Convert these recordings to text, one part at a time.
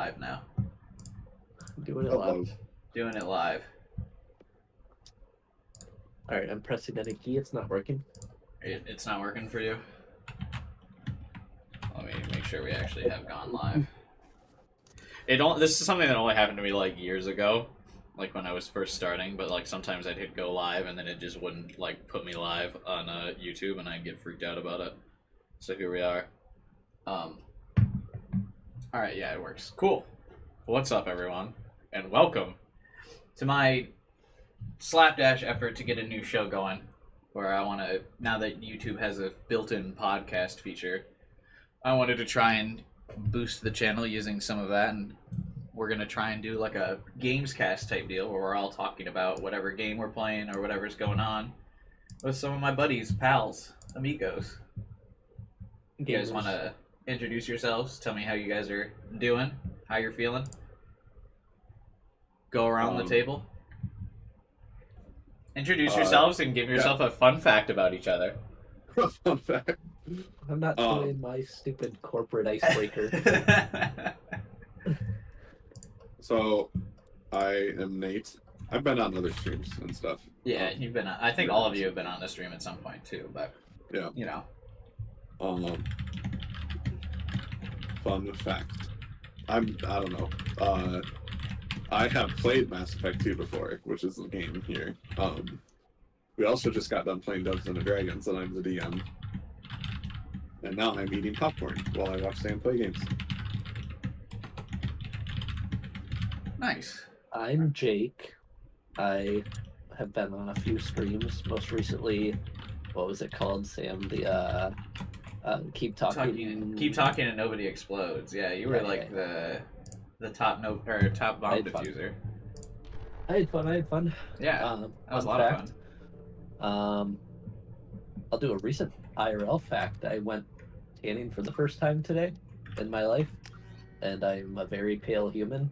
live now. Doing it live. Doing it live. Alright, I'm pressing any key. It's not working. It's not working for you? Let me make sure we actually have gone live. This is something that only happened to me like years ago, like when I was first starting, but like sometimes I'd hit go live and then it just wouldn't like put me live on YouTube and I'd get freaked out about it. So here we are. Alright, yeah, it works. Cool. What's up, everyone? And welcome to my slapdash effort to get a new show going, where I want to, now that YouTube has a built-in podcast feature, I wanted to try and boost the channel using some of that, and we're going to try and do like a Gamescast type deal where we're all talking about whatever game we're playing or whatever's going on with some of my buddies, pals, amigos. You guys want to introduce yourselves? Tell me how you guys are doing, how you're feeling. Go around the table. Introduce yourselves and give yourself a fun fact about each other. Fun fact. I'm not doing my stupid corporate icebreaker. So, I am Nate. I've been on other streams and stuff. Yeah, you've been on, I think all of you have been on the stream at some point too, but yeah, you know. Fun fact. I don't know. I have played Mass Effect 2 before, which is the game here. We also just got done playing Dungeons and Dragons, and I'm the DM. And now I'm eating popcorn while I watch Sam play games. Nice. I'm Jake. I have been on a few streams. Most recently, what was it called, Sam? The Keep Talking. Keep talking and nobody explodes. Yeah, you were the top top bomb diffuser. I had fun. Yeah, that was a lot of fun. I'll do a recent IRL fact. I went tanning for the first time today in my life, and I'm a very pale human.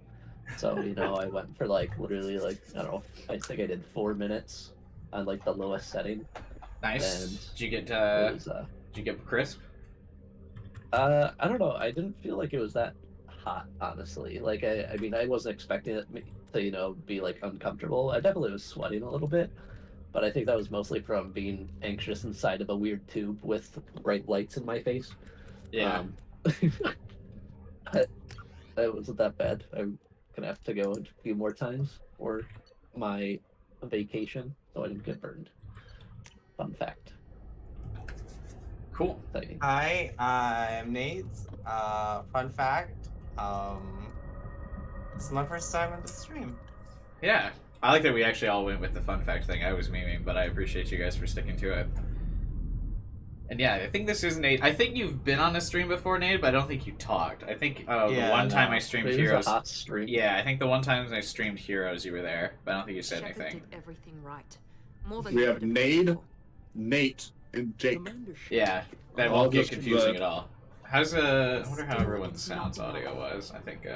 So, you know, I went for like literally like, I don't know, I think I did 4 minutes on like the lowest setting. Nice. And did you get crisp? I don't know. I didn't feel like it was that hot, honestly. Like, I mean, I wasn't expecting it to, you know, be like uncomfortable. I definitely was sweating a little bit, but I think that was mostly from being anxious inside of a weird tube with bright lights in my face. Yeah. It wasn't that bad. I'm gonna have to go a few more times for my vacation so I didn't get burned. Fun fact. Cool. Exciting. Hi, I'm Nate. Fun fact. This is my first time on the stream. Yeah. I like that we actually all went with the fun fact thing. I was memeing, but I appreciate you guys for sticking to it. And yeah, I think this is Nate. I think you've been on a stream before, Nate, but I don't think you talked. I think the one time I streamed Heroes. A hot stream. Yeah, I think the one time I streamed Heroes, you were there, but I don't think you said anything. Did everything right. More than We you have could have Nate, hoped Nate, and Jake. Yeah, that All won't get just confusing at all. How's I wonder how everyone's sounds audio was. I think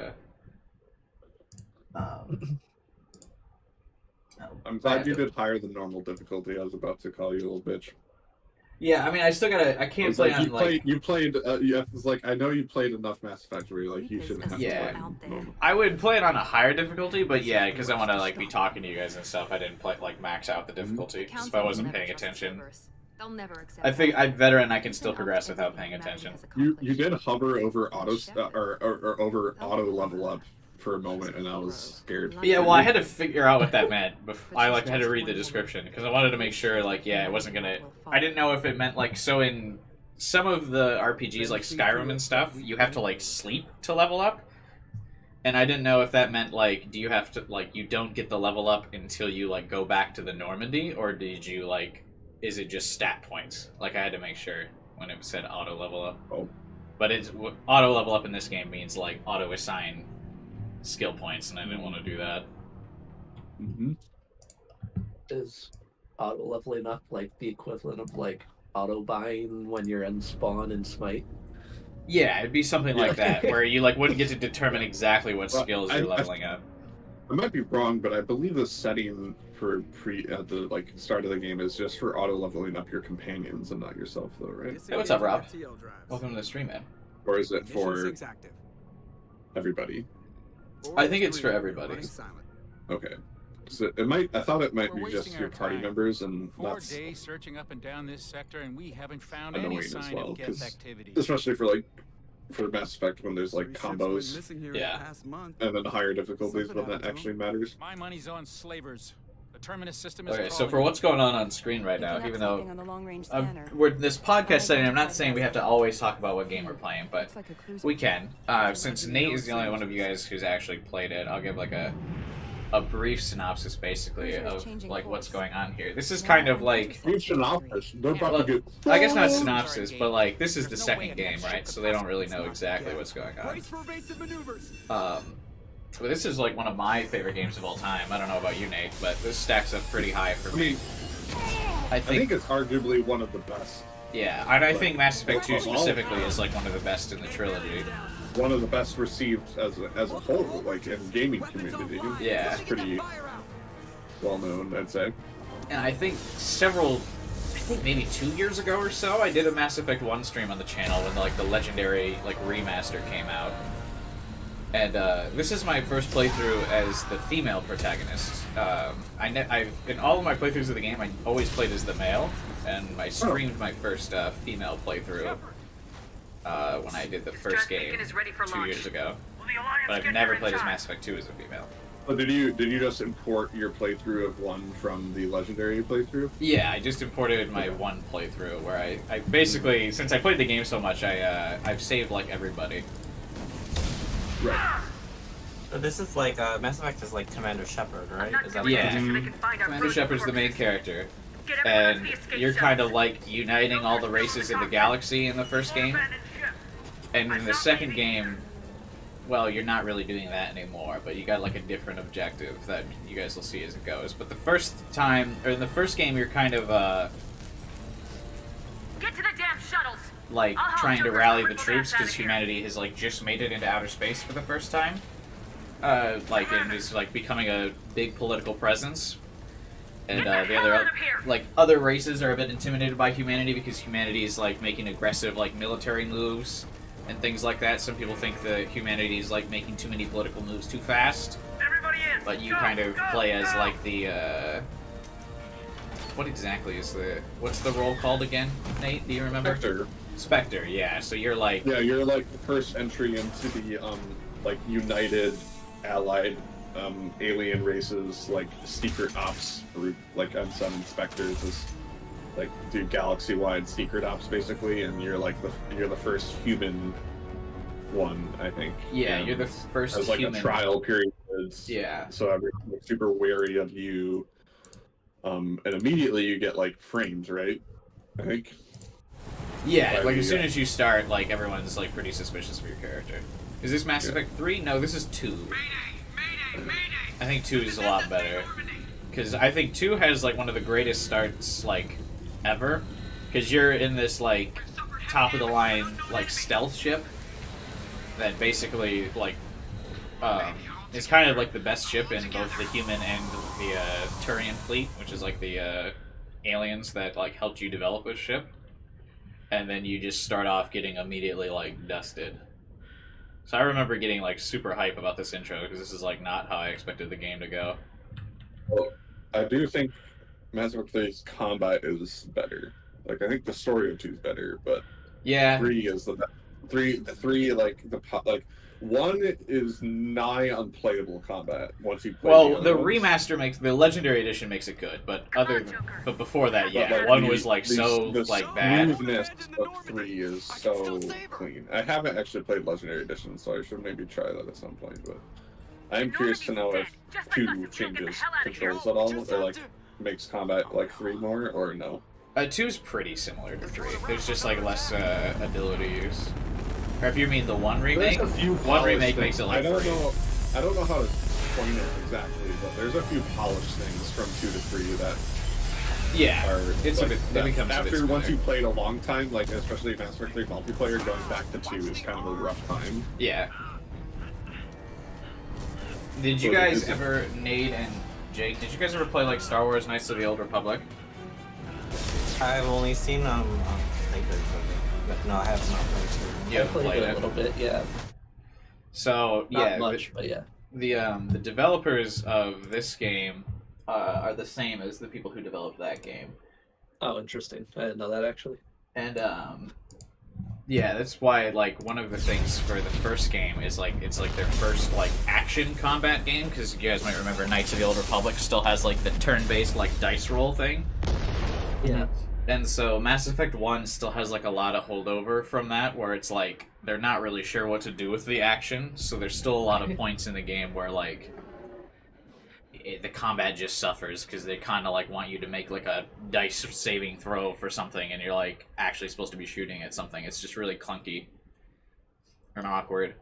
I'm glad you did higher than normal difficulty. I was about to call you a little bitch. Yeah, I mean, I still gotta. I can't play on like. You played. It's like I know you played enough Mass Effect where you're like you shouldn't have to play normal. I would play it on a higher difficulty, but yeah, because I want to like be talking to you guys and stuff. I didn't play like max out the difficulty because if I wasn't paying attention. I think at veteran I can still progress without paying attention. You did hover over or over auto level up for a moment, and I was scared. Yeah, well, I had to figure out what that meant. I like had to read the description because I wanted to make sure, like, yeah, it wasn't gonna. I didn't know if it meant like so in some of the RPGs like Skyrim and stuff, you have to like sleep to level up, and I didn't know if that meant like do you have to like you don't get the level up until you like go back to the Normandy, or did you like is it just stat points? Like I had to make sure when it said auto level up. Oh, but it's auto level up in this game means like auto assign skill points, and I didn't want to do that. Is auto leveling up like the equivalent of like auto buying when you're in spawn and smite? Yeah, it'd be something like that, where you like wouldn't get to determine exactly what skills you're leveling up. I might be wrong, but I believe the setting for at the like start of the game is just for auto leveling up your companions and not yourself, though, right? Hey, what's up, Rob? Welcome to the stream, man. Or is it for everybody? I think it's for everybody. Okay. So it might. I thought it might We're be just wasting your our party time. members, and 4 that's days searching up and down this sector, and we haven't found any annoying as sign well. of Geth activity. Especially for Mass Effect when there's like combos, Yeah. and then higher difficulties when that actually matters. My money's on slavers. The terminus system is Okay, so crawling. for what's going on screen right now, even though we're this podcast setting, I'm not saying we have to always talk about what game we're playing, but we can. Since Nate is the only one of you guys who's actually played it, I'll give like a brief synopsis, basically, of like what's going on here. This is kind of like, Brief synopsis. They're about to get. I guess not synopsis, but like this is the second game, right? So they don't really know exactly what's going on. But this is like one of my favorite games of all time. I don't know about you, Nate, but this stacks up pretty high for I me. mean, I I think think, it's arguably one of the best. yeah, and I think Mass Effect 2 specifically is like one of the best in the trilogy. One of the best received as a whole, like in gaming community. Yeah. It's pretty well known, I'd say. And I think maybe 2 years ago or so, I did a Mass Effect 1 stream on the channel when like the legendary like remaster came out. And this is my first playthrough as the female protagonist. In all of my playthroughs of the game, I always played as the male, and I streamed my first female playthrough when I did the first game 2 years ago. But I've never played as Mass Effect 2 as a female. But did you just import your playthrough of 1 from the legendary playthrough? Yeah, I just imported my 1 playthrough where I basically, since I played the game so much, I've saved like everybody. Right. So this is like Mass Effect is like Commander Shepard, right? Is that Yeah. correct? Commander Shepard's the main character, and you're kind of like uniting all the races in the galaxy in the first game. And in the second game, well, you're not really doing that anymore, but you got like a different objective that you guys will see as it goes. But the first time, or in the first game, you're kind of Get to the damn shuttles. like trying to rally the troops because humanity has like just made it into outer space for the first time. Like and is like becoming a big political presence. And the other races are a bit intimidated by humanity because humanity is like making aggressive like military moves and things like that. Some people think that humanity is like making too many political moves too fast. Everybody in. But you kind of play as like the what exactly is what's the role called again, Nate? Do you remember? Spectre, yeah. So you're like... Yeah, you're like the first entry into the, like, united, allied, alien races, like, secret ops group. Like, M7 Spectres is, like, do galaxy-wide secret ops, basically, and you're, like, you're the first human one, I think. Yeah, and you're the first has, like, human... a trial period. Yeah. So everyone's like, super wary of you. And immediately you get, like, frames, right? I think. Yeah, like as soon as you start, like everyone's like pretty suspicious of your character. Is this Mass Effect 3? No, this is 2. I think 2 is a lot better. Because I think 2 has like one of the greatest starts like ever. Because you're in this like top of the line like stealth ship that basically like is kind of like the best ship in both the human and the Turian fleet, which is like the aliens that like helped you develop this ship. And then you just start off getting immediately like dusted. So I remember getting like super hype about this intro because this is like not how I expected the game to go. Well, I do think Mass Effect 3's combat is better. Like I think the story of 2 is better, but Yeah. 3 is the best. The 3 like 1 is nigh unplayable combat once you play. Well, the ones. remaster the Legendary Edition makes it good, but but before that, yeah, But, like, 1 was like so the like bad. smoothness of 3 is so clean. I haven't actually played Legendary Edition, so I should maybe try that at some point. But I am curious to know if 2 changes controls at all, or like makes combat like 3 more, or no. 2 is pretty similar to 3. There's just like less ability use. Or if you mean the 1 remake, There's a few 1 remake polished makes it things. like I don't 3. know how to explain it exactly, but there's a few polished things from 2 to 3 that Yeah, are it's like, a bit. It becomes a bit after once smoother. you played a long time, like especially Mass Effect 3 multiplayer, going back to 2 is kind of a rough time. Yeah. Did you Well, guys because- ever, Nate and Jake, did you guys ever play like Star Wars Knights of the Old Republic? I've only seen trailers of it, but no, I have not played it. You I haven't played played it a it? little bit, yeah. So, Not yeah. much, but yeah. the developers of this game are the same as the people who developed that game, Oh, interesting. I didn't know that actually. and yeah, that's why like one of the things for the first game is like it's like their first like action combat game, because you guys might remember Knights of the Old Republic still has like the turn-based like dice roll thing. Yeah. And so Mass Effect 1 still has like a lot of holdover from that, where it's like they're not really sure what to do with the action, so there's still a lot of points in the game where like the combat just suffers because they kind of like want you to make like a dice saving throw for something, and you're like actually supposed to be shooting at something. It's just really clunky and awkward.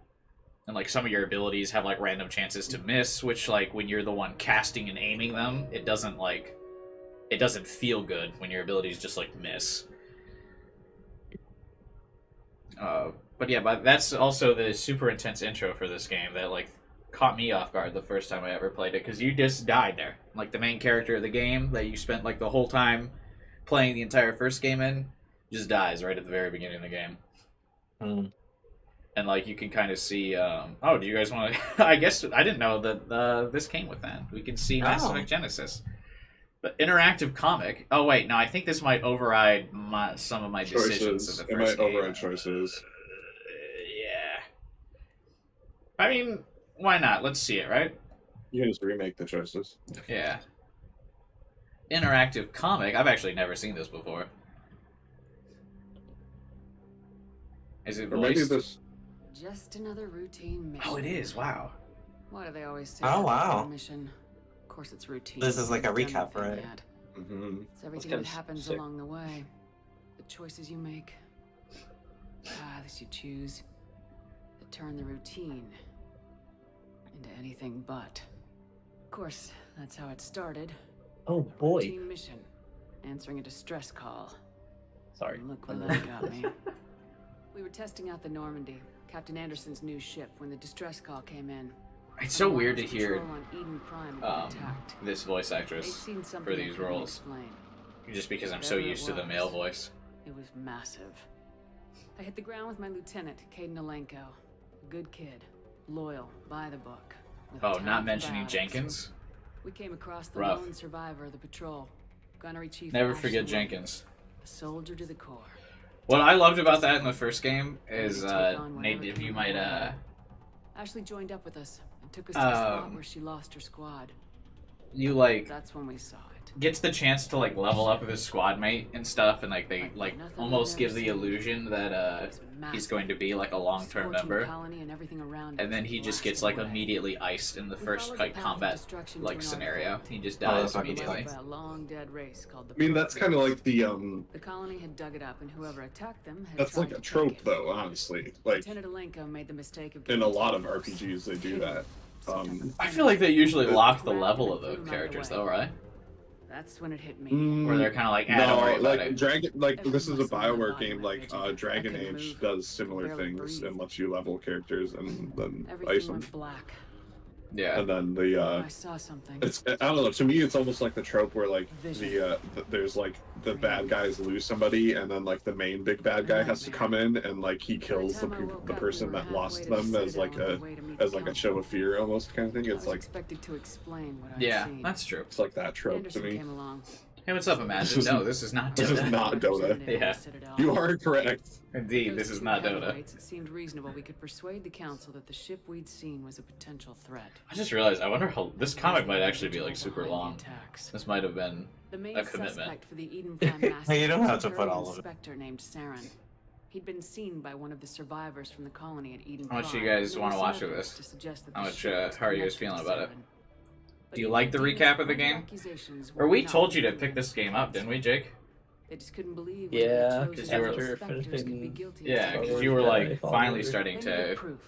And like some of your abilities have like random chances to miss, which like when you're the one casting and aiming them, it doesn't feel good when your abilities just like miss. But yeah, but that's also the super intense intro for this game that like caught me off guard the first time I ever played it, because you just died there. Like the main character of the game that you spent like the whole time playing the entire first game in just dies right at the very beginning of the game. And like you can kind of see oh, do you guys want to I guess I didn't know that this came with that. We can see Mass Effect Genesis. But interactive comic. Oh wait, no, I think this might override some of my decisions of the It first might game. override choices. Yeah. I mean, why not? Let's see it, right? You can just remake the choices. Yeah. Interactive comic. I've actually never seen this before. Is it Or maybe released? this. Just another routine mission. Oh, it is. Wow. Why do they always say Oh, that wow. for a mission? Of course it's routine. This is like a We've done recap, nothing right? yet. Mm-hmm. It's everything kinda that happens sick. along the way. The choices you make. The paths you choose. That turn the routine into anything but. Of course, that's how it started. Oh A boy. routine mission. Answering a distress call. Sorry. And look where that got me. We were testing out the Normandy, Captain Anderson's new ship, when the distress call came in. It's so weird to Alliance hear patrol on Eden Prime had been attacked. this voice They'd actress seen for something I these couldn't roles, explain. just because I'm so Whatever it used to the was. male voice. It was massive. I hit the ground with my lieutenant, Caden Alenko. A good kid, loyal, by the book. with a Oh, talent not for mentioning biotics. Jenkins. We came across the Rough. lone survivor of the patrol, Gunnery Chief. Never Ashley forget Williams, Jenkins. A soldier to the core. What I loved about that in the first game is, Ready to take on Nate, whatever if you came might, our way. Ashley joined up with us and took us to the spot where she lost her squad. you like That's when we saw it. gets the chance to like level up with his squad mate and stuff, and like they like Nothing almost I've give ever the seen. illusion that It was he's massive. going to be like a long-term Scorching member, colony and everything around and it then he just blasted gets like away. immediately iced in the We first followed like the path of combat destruction to like an scenario. artifact. He just Oh, dies that's fucking immediately. Led by a long dead race called the I mean, that's kind of like the The colony had dug it up, and whoever attacked them had That's tried like a to take trope, it. though. Honestly, like Lieutenant Alenko made the mistake of in a getting lot too of close. RPGs, they do that. I feel like they usually lock the Grabbed level and of threw those him out of the characters, way. though, right? That's when it hit me. Where they're kind of like, don't worry No, about like it. Dragon, like Every this is a muscle in my Bioware body game. went Like rigid. Dragon I couldn't Age move. does similar barely things breathe. and lets you level characters and then ice Everything them. went black. Yeah. And then the I saw something. it's I don't know. To me, it's almost like the trope where like Vision. there's like the bad guys lose somebody, and then like the main big bad guy has to come in and like he kills the person that lost them as like a show of fear almost kind of thing. I It's was like expected to explain what I'd Yeah, seen. that's true. it's like that trope Anderson to me. came along. Hey, what's up, Imagine? This is- No, this is not this is Dota. not Dota. Representative Yeah. of the Citadel. You are correct. Indeed, Those this is two not Dota. heavyweights, It seemed reasonable we could persuade the council that the ship we'd seen was a potential threat. I just realized, I wonder how this comic might actually be like super Behind the long. attacks. This might have been The main a commitment. suspect for the Eden Prime massacre You don't was have to a put Imperial all of it. inspector named Saren. He'd been seen by one of the survivors from the colony at Eden How much Prime. you guys There wanna was watch of evidence this? to suggest that How the much, ship was how are you guys connected feeling to about it? Saren. But Do you even like the these recap of the other game? accusations Or we not told you to proven pick this game up, didn't we, Jake? They just couldn't believe Yeah, because you were- inspectors could be guilty of Yeah, such because a you were crime. like follow finally you. starting They needed to proof.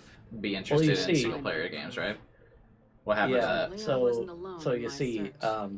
be interested in see- single player games, right? What happened to Yeah. that? Leon wasn't alone So in you my see, search.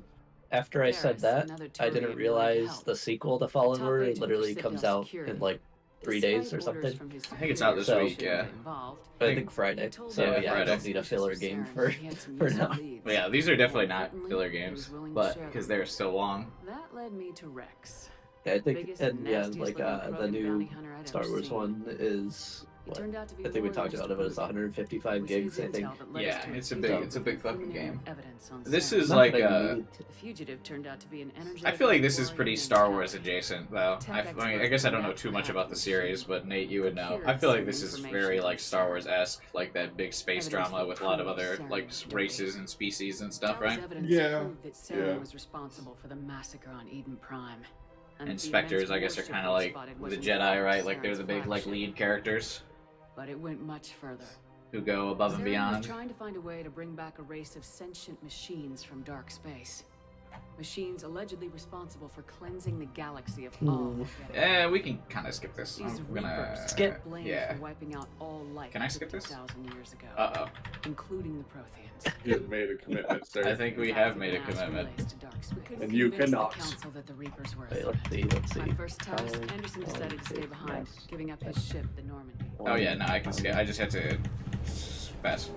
after I said Garrus, that, another I Turian didn't who realize helped. the sequel to Fallen Top Order agent for literally Citadel comes out Security. in like 3 days or Despite orders something. from his I think it's out this superiors, week, he yeah. wasn't involved. I think Friday. He told So Yeah, them yeah, I Friday. don't need a filler Suspicious game Saren, for he had some for useful now. leads. But yeah, these are definitely More not importantly, filler he games, was willing to but share because them. they're so long. That led me to Rex. Yeah, I think, Biggest and yeah, nastiest like looking the Krogan new bounty hunter I'd Star ever Wars seen. one is what? Turned out to be I think we more talked than about just it was a 155 was gigs. his I think. intel that led us Yeah, to it's a receive big fucking incriminating game. evidence on This Sam. is Not like that I need The fugitive turned out to be an I energetic feel like this is Victorian pretty named Star Tech. Wars adjacent, though. I Tech mean, I expert guess I don't know Matt too much Hack about the series, but Nate, you would know. procured I feel like some this is information very on like Star Sam. Wars-esque, like that big space Evidence drama that with a lot of proves other Sam like was guilty. races and species and stuff, That was right? evidence Yeah, that proved that Sam yeah. was responsible for the massacre on Eden Prime. And the Inspectors, immense I guess, are warship kind they of like spotted the was in Jedi, fact right? Like they're Saren's the big like flagship. lead characters But it went much further. who go above and Saren beyond. was trying to find a way to bring back a race of sentient machines from dark space. Machines allegedly responsible for cleansing the galaxy of all. We can kind of skip this. These I'm gonna Reapers Skip. blamed Yeah. for wiping out all life Can I skip this? 50,000 years ago, Uh including the Protheans. You've made a commitment, oh. I sir. think we Without have the made a mass commitment. relays to dark space. We couldn't And you convince cannot. The council that the Reapers were a Wait, threat. let's see. My first task, Time, Anderson decided to stay behind, yes. giving up his ship, the Normandy. Oh yeah, no, I can skip. I just had to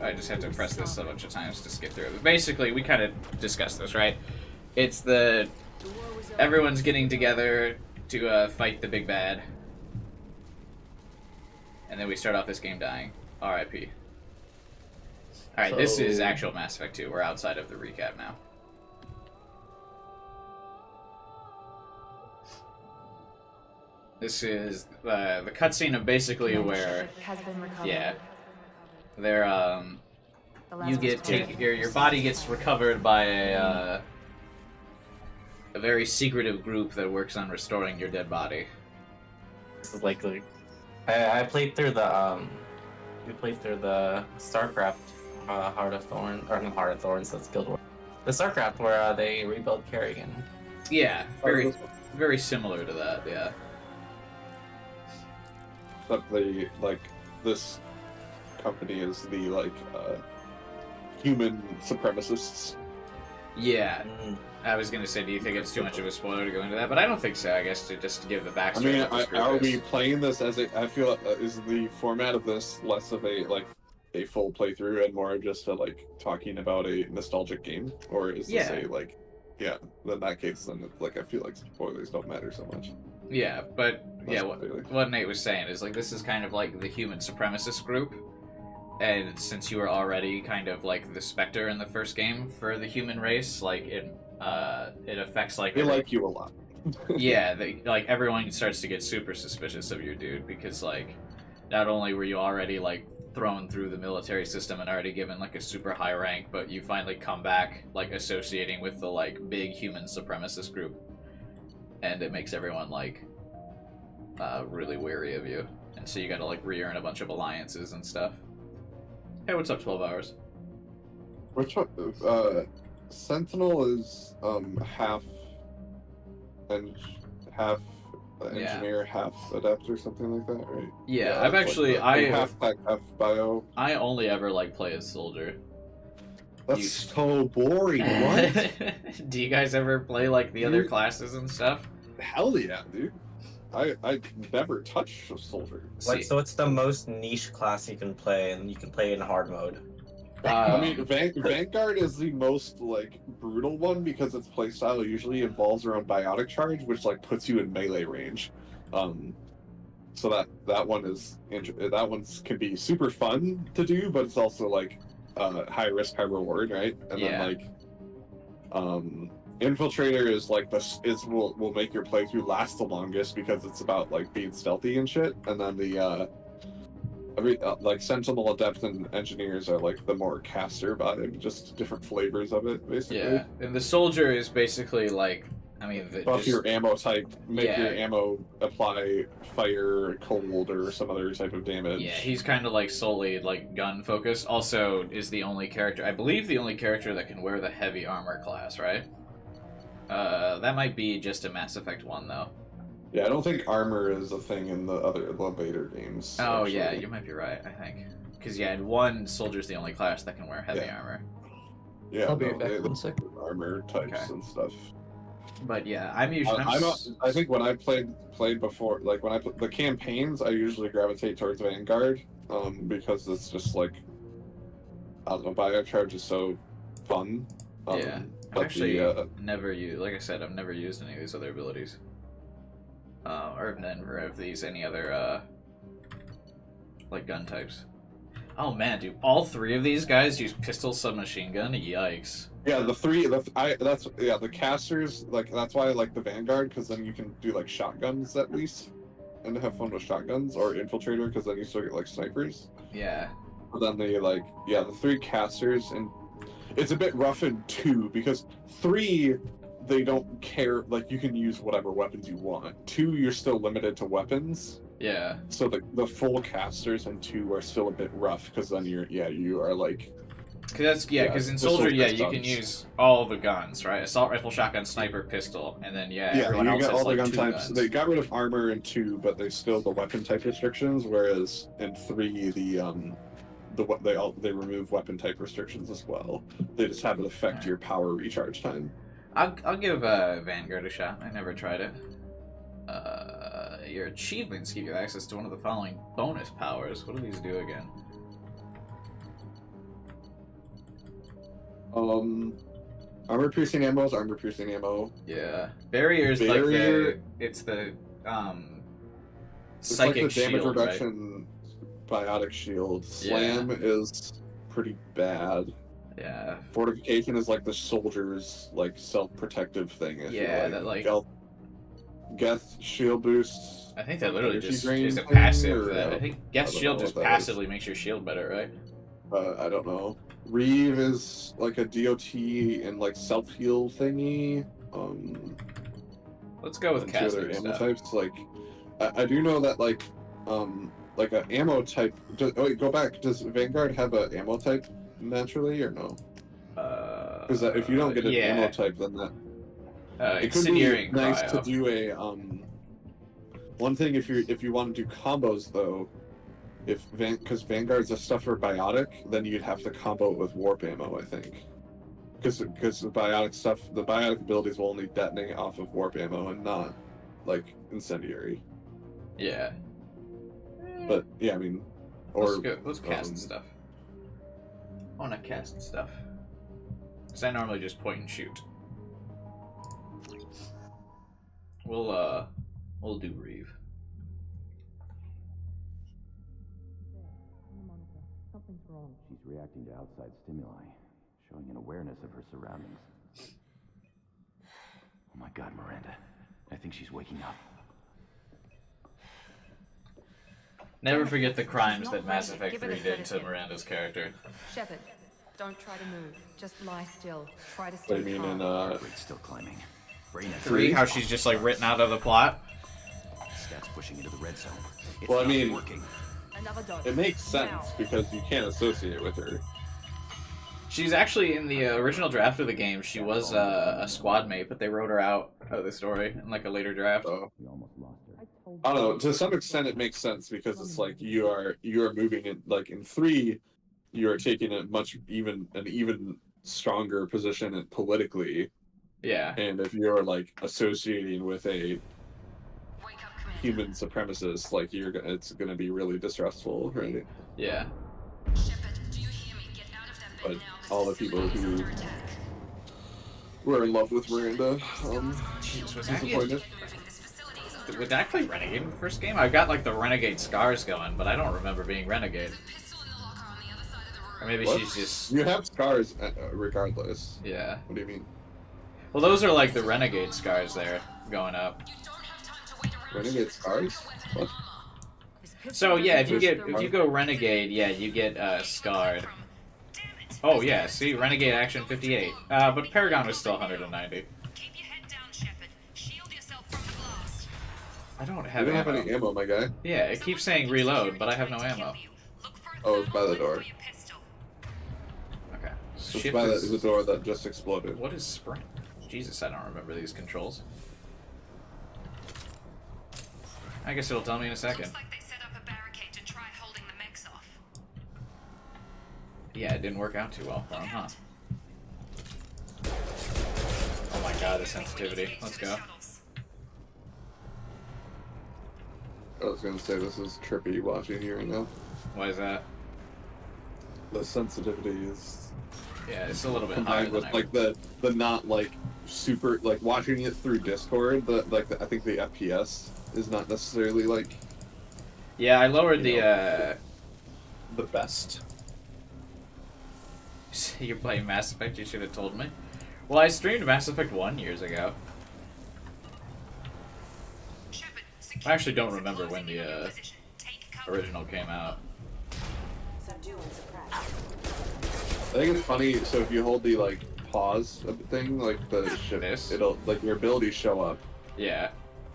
I just had to press this a bunch of times to skip through. But basically, we kind of discussed this, right? It's the The war was over. everyone's getting together to fight the big bad, and then we start off this game dying. R.I.P. All right, this is So- actual Mass Effect 2. We're outside of the recap now. This is the cutscene of basically where, has been recovered. yeah, they're The you Lazarus get Cave. take your body gets recovered by a very secretive group that works on restoring your dead body. This is like I played through the we played through the StarCraft Heart of Thorn or not Heart of Thorns, that's Guild Wars. The StarCraft where they rebuild Kerrigan. Yeah, very similar to that. Yeah, But the this company is the human supremacists. yeah. I was gonna say, do you think it's too much of a spoiler to go into that? But I don't think so. I guess to just give the I backstory. mean, of what this group are is. we playing this as I feel is the format of this less of a full playthrough and more of just talking about a nostalgic game, or is this Yeah. then in that case, then I feel like spoilers don't matter so much. Yeah, but yeah, Really. what Nate was saying is this is kind of like the human supremacist group, and since you were already kind of like the Spectre in the first game for the human race, it affects They like you a lot. yeah, everyone starts to get super suspicious of your dude because not only were you already thrown through the military system and already given a super high rank, but you finally come back associating with the big human supremacist group, and it makes everyone really wary of you, and so you gotta re-earn a bunch of alliances and stuff. Hey, what's up, 12 hours? Which one? Sentinel is half engineer, half adept, or something like that, right? Yeah, I've it's actually half tech, half bio. I only ever play as soldier. That's You- so boring. What? Do you guys ever play the other classes and stuff? Hell yeah, dude. I never touch a soldier. See, So it's the most niche class you can play, and you can play in hard mode. I mean, Vanguard is the most brutal one because its playstyle usually involves around biotic charge, which puts you in melee range. So that one can be super fun to do, but it's also high risk, high reward, right? And Yeah. then Infiltrator is will make your playthrough last the longest because it's about being stealthy and shit. And then the Sentinel, Adept, and Engineers are the more caster vibe, just different flavors of it, basically. yeah, and the soldier is basically Buff your ammo type, make Yeah. your ammo apply fire, cold, or some other type of damage. yeah, he's kind of solely gun focused. Also, is the only character, I believe, the only character that can wear the heavy armor class, right? That might be just a Mass Effect 1 though. Yeah, I don't think armor is a thing in the later games. Oh actually. yeah, you might be right. I think because in 1, soldier's the only class that can wear heavy Yeah. armor. Yeah, I'll be no, right back. they- 1 sec. armor types Okay. and stuff. But yeah, I'm usually. I think when I played before, when I put the campaigns, I usually gravitate towards Vanguard, because it's just I don't know, biocharge is so fun. Yeah. I've but actually the, never used, like I said, I've never used any of these other abilities. Or never of these any other like gun types. Oh man, dude, all three of these guys use pistol submachine gun. Yikes. Yeah, the casters, like, that's why I like the Vanguard, because then you can do, like, shotguns at least, and have fun with shotguns, or Infiltrator, because then you still get, like, snipers. Yeah. But then the 3 casters, and it's a bit rough in 2, because 3, they don't care, like, you can use whatever weapons you want. 2, you're still limited to weapons. Yeah. So the full casters in 2 are still a bit rough, because then you are, like... Because in Soldier, you can use all the guns, right? Assault rifle, shotgun, sniper, pistol, and then everyone you else get has all the like gun 2 types. guns. They got rid of armor in 2, but they still the weapon type restrictions. Whereas in 3, they remove weapon type restrictions as well. They just have it affect your power recharge time. I'll give Vanguard a shot. I never tried it. Your achievements give you access to one of the following bonus powers. What do these do again? Armor piercing ammo is armor piercing ammo. Yeah, barriers Barrier- it's the It's psychic like the damage shield, reduction biotic shield. Slam is pretty bad. right? Yeah, Fortification is like the soldier's like self-protective thing. I feel Yeah, that, like- Geth shield boosts. I think that literally Energy just drain is a thing, passive. or, I think Guess I don't Shield know just what that passively makes your shield better, right? I don't know. Reeve is like a DOT and like self-heal thingy. Let's go with and 2 other caster ammo stuff. types. Like, I do know that like an ammo type. Wait, go back. Does Vanguard have an ammo type naturally or no? Because if you don't get an ammo type, then that it could be Incendiary and nice to cryo. do a One thing if you want to do combos though, because Vanguard's a stuff for biotic, then you'd have to combo it with warp ammo, I think. Because the biotic abilities will only detonate off of warp ammo and not like incendiary. Yeah. But yeah, I mean, or let's cast stuff. I want to cast stuff. Because I normally just point and shoot. We'll do Reeve. She's reacting to outside stimuli, showing an awareness of her surroundings. Oh my god, Miranda. I think she's waking up. Never forget the crimes that Mass Effect 3 did to Miranda's character. Shepard, don't try to move. Just lie still. Try to what stay do you mean calm. in Heart rate's still climbing. Brain has 3, how she's just like written out of the plot. stats pushing into the red zone. It's Well, I not mean- working. Another dose. it makes sense Now. because you can't associate with her. She's actually in the original draft of the game. She was a squad mate, but they wrote her out of the story in like a later draft. So We almost lost her. I don't know. To some extent, it makes sense because it's like you are moving in like in 3, you are taking an even stronger position politically, Yeah. and if you're like associating with a Wake up, Commander. human supremacist, like it's gonna be really distressful, right? Yeah. Shepard, do you hear me? Get out of that bed But now. all the people This facility is who under attack. were in love with Miranda, Jeez, was that disappointed. Moving. This facility is under Would that play Renegade in the first game? I got like the Renegade scars going, but I don't remember being Renegade. pistol in the locker on the other side of the room. Or maybe What? she's just You have scars regardless. yeah. What do you mean? Well, those are like the Renegade scars there going up. You don't have time to wait around. Renegade scars? What? This pistol So yeah, if doesn't you go Renegade, yeah, you get scarred. Damn it. Oh yeah, see Renegade Action 58. But Paragon was still 190. Keep your head down, Shepard. Shield yourself from the blast. I don't You have don't have ammo. any ammo, my guy. Yeah, it keeps saying reload, but I have no ammo. Oh, it's by the door. Okay. It's Shift by is- the door that just exploded. What is sprint? Jesus, I don't remember these controls. I guess it'll tell me in a second. Looks like they set up a barricade to try holding the mechs off. Yeah, it didn't work out too well for him, huh? Oh my god, the sensitivity. Let's go. I was gonna say this is trippy watching you right now. Why is that? The sensitivity is Yeah, it's a little bit higher combined than with I like the not like super like watching it through Discord. I think the FPS is not necessarily like Yeah, I lowered You the the best. You're playing Mass Effect, you should have told me. Well, I streamed Mass Effect 1 years ago. I actually don't remember when the original came out. I think it's funny, so if you hold the, like, pause thing, like, the ship, it'll, like, your abilities show up. Yeah.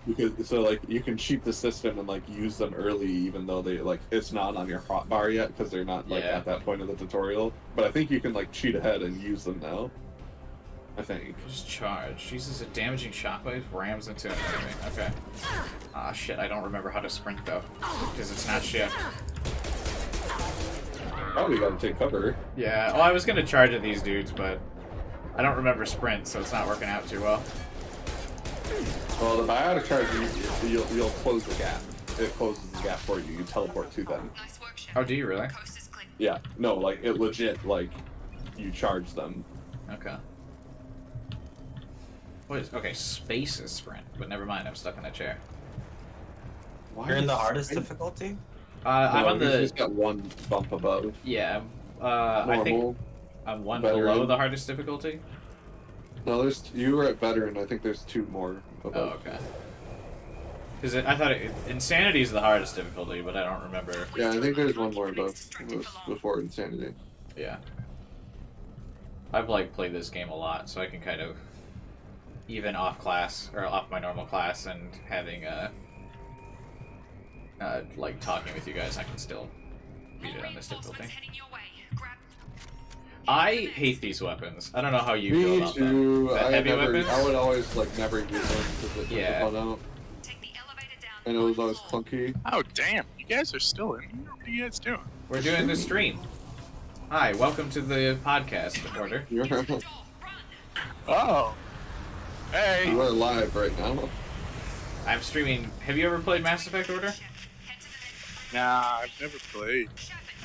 Because, so, like, you can cheat the system and, like, use them early, even though they, like, it's not on your hotbar yet, because they're not, like, at that point of the tutorial. But I think you can, like, cheat ahead and use them now. I think. Just charge. Uses a damaging shockwave, rams into an enemy. Okay. Ah, shit, I don't remember how to sprint, though. Because it's not shift. Probably gotta take cover. Yeah, well, I was gonna charge at these dudes, but I don't remember sprint, so it's not working out too well. Well, if I had to charge you, you'll close the gap. It closes the gap for you. You teleport to them. Oh, do you really? Yeah. No, like, it legit, like, you charge them. Okay. What is... Okay, space is sprint, but never mind, I'm stuck in a chair. You're in the hardest difficulty? I'm on the... He's got one bump above. Yeah, Normal, I think I'm one veteran. below the hardest difficulty. No, you were at veteran. I think there's 2 more above. Oh, okay. Because I thought Insanity is the hardest difficulty, but I don't remember. Yeah, I think there's 1 more above. It was before Insanity. Yeah. I've, like, played this game a lot, so I can kind of... Even off class, or off my normal class, and having, like, talking with you guys, I can still beat it on this difficulty. I hate these weapons. I don't know how you feel about them. The heavy weapons? I would always, like, never use them because it took the fun out. And it was always clunky. Oh, damn. You guys are still in here? What are you guys doing? We're doing the stream. Hi, welcome to the podcast, Order. Oh. Hey. You are live right now. I'm streaming. Have you ever played Mass Effect, Order? Nah, I've never played.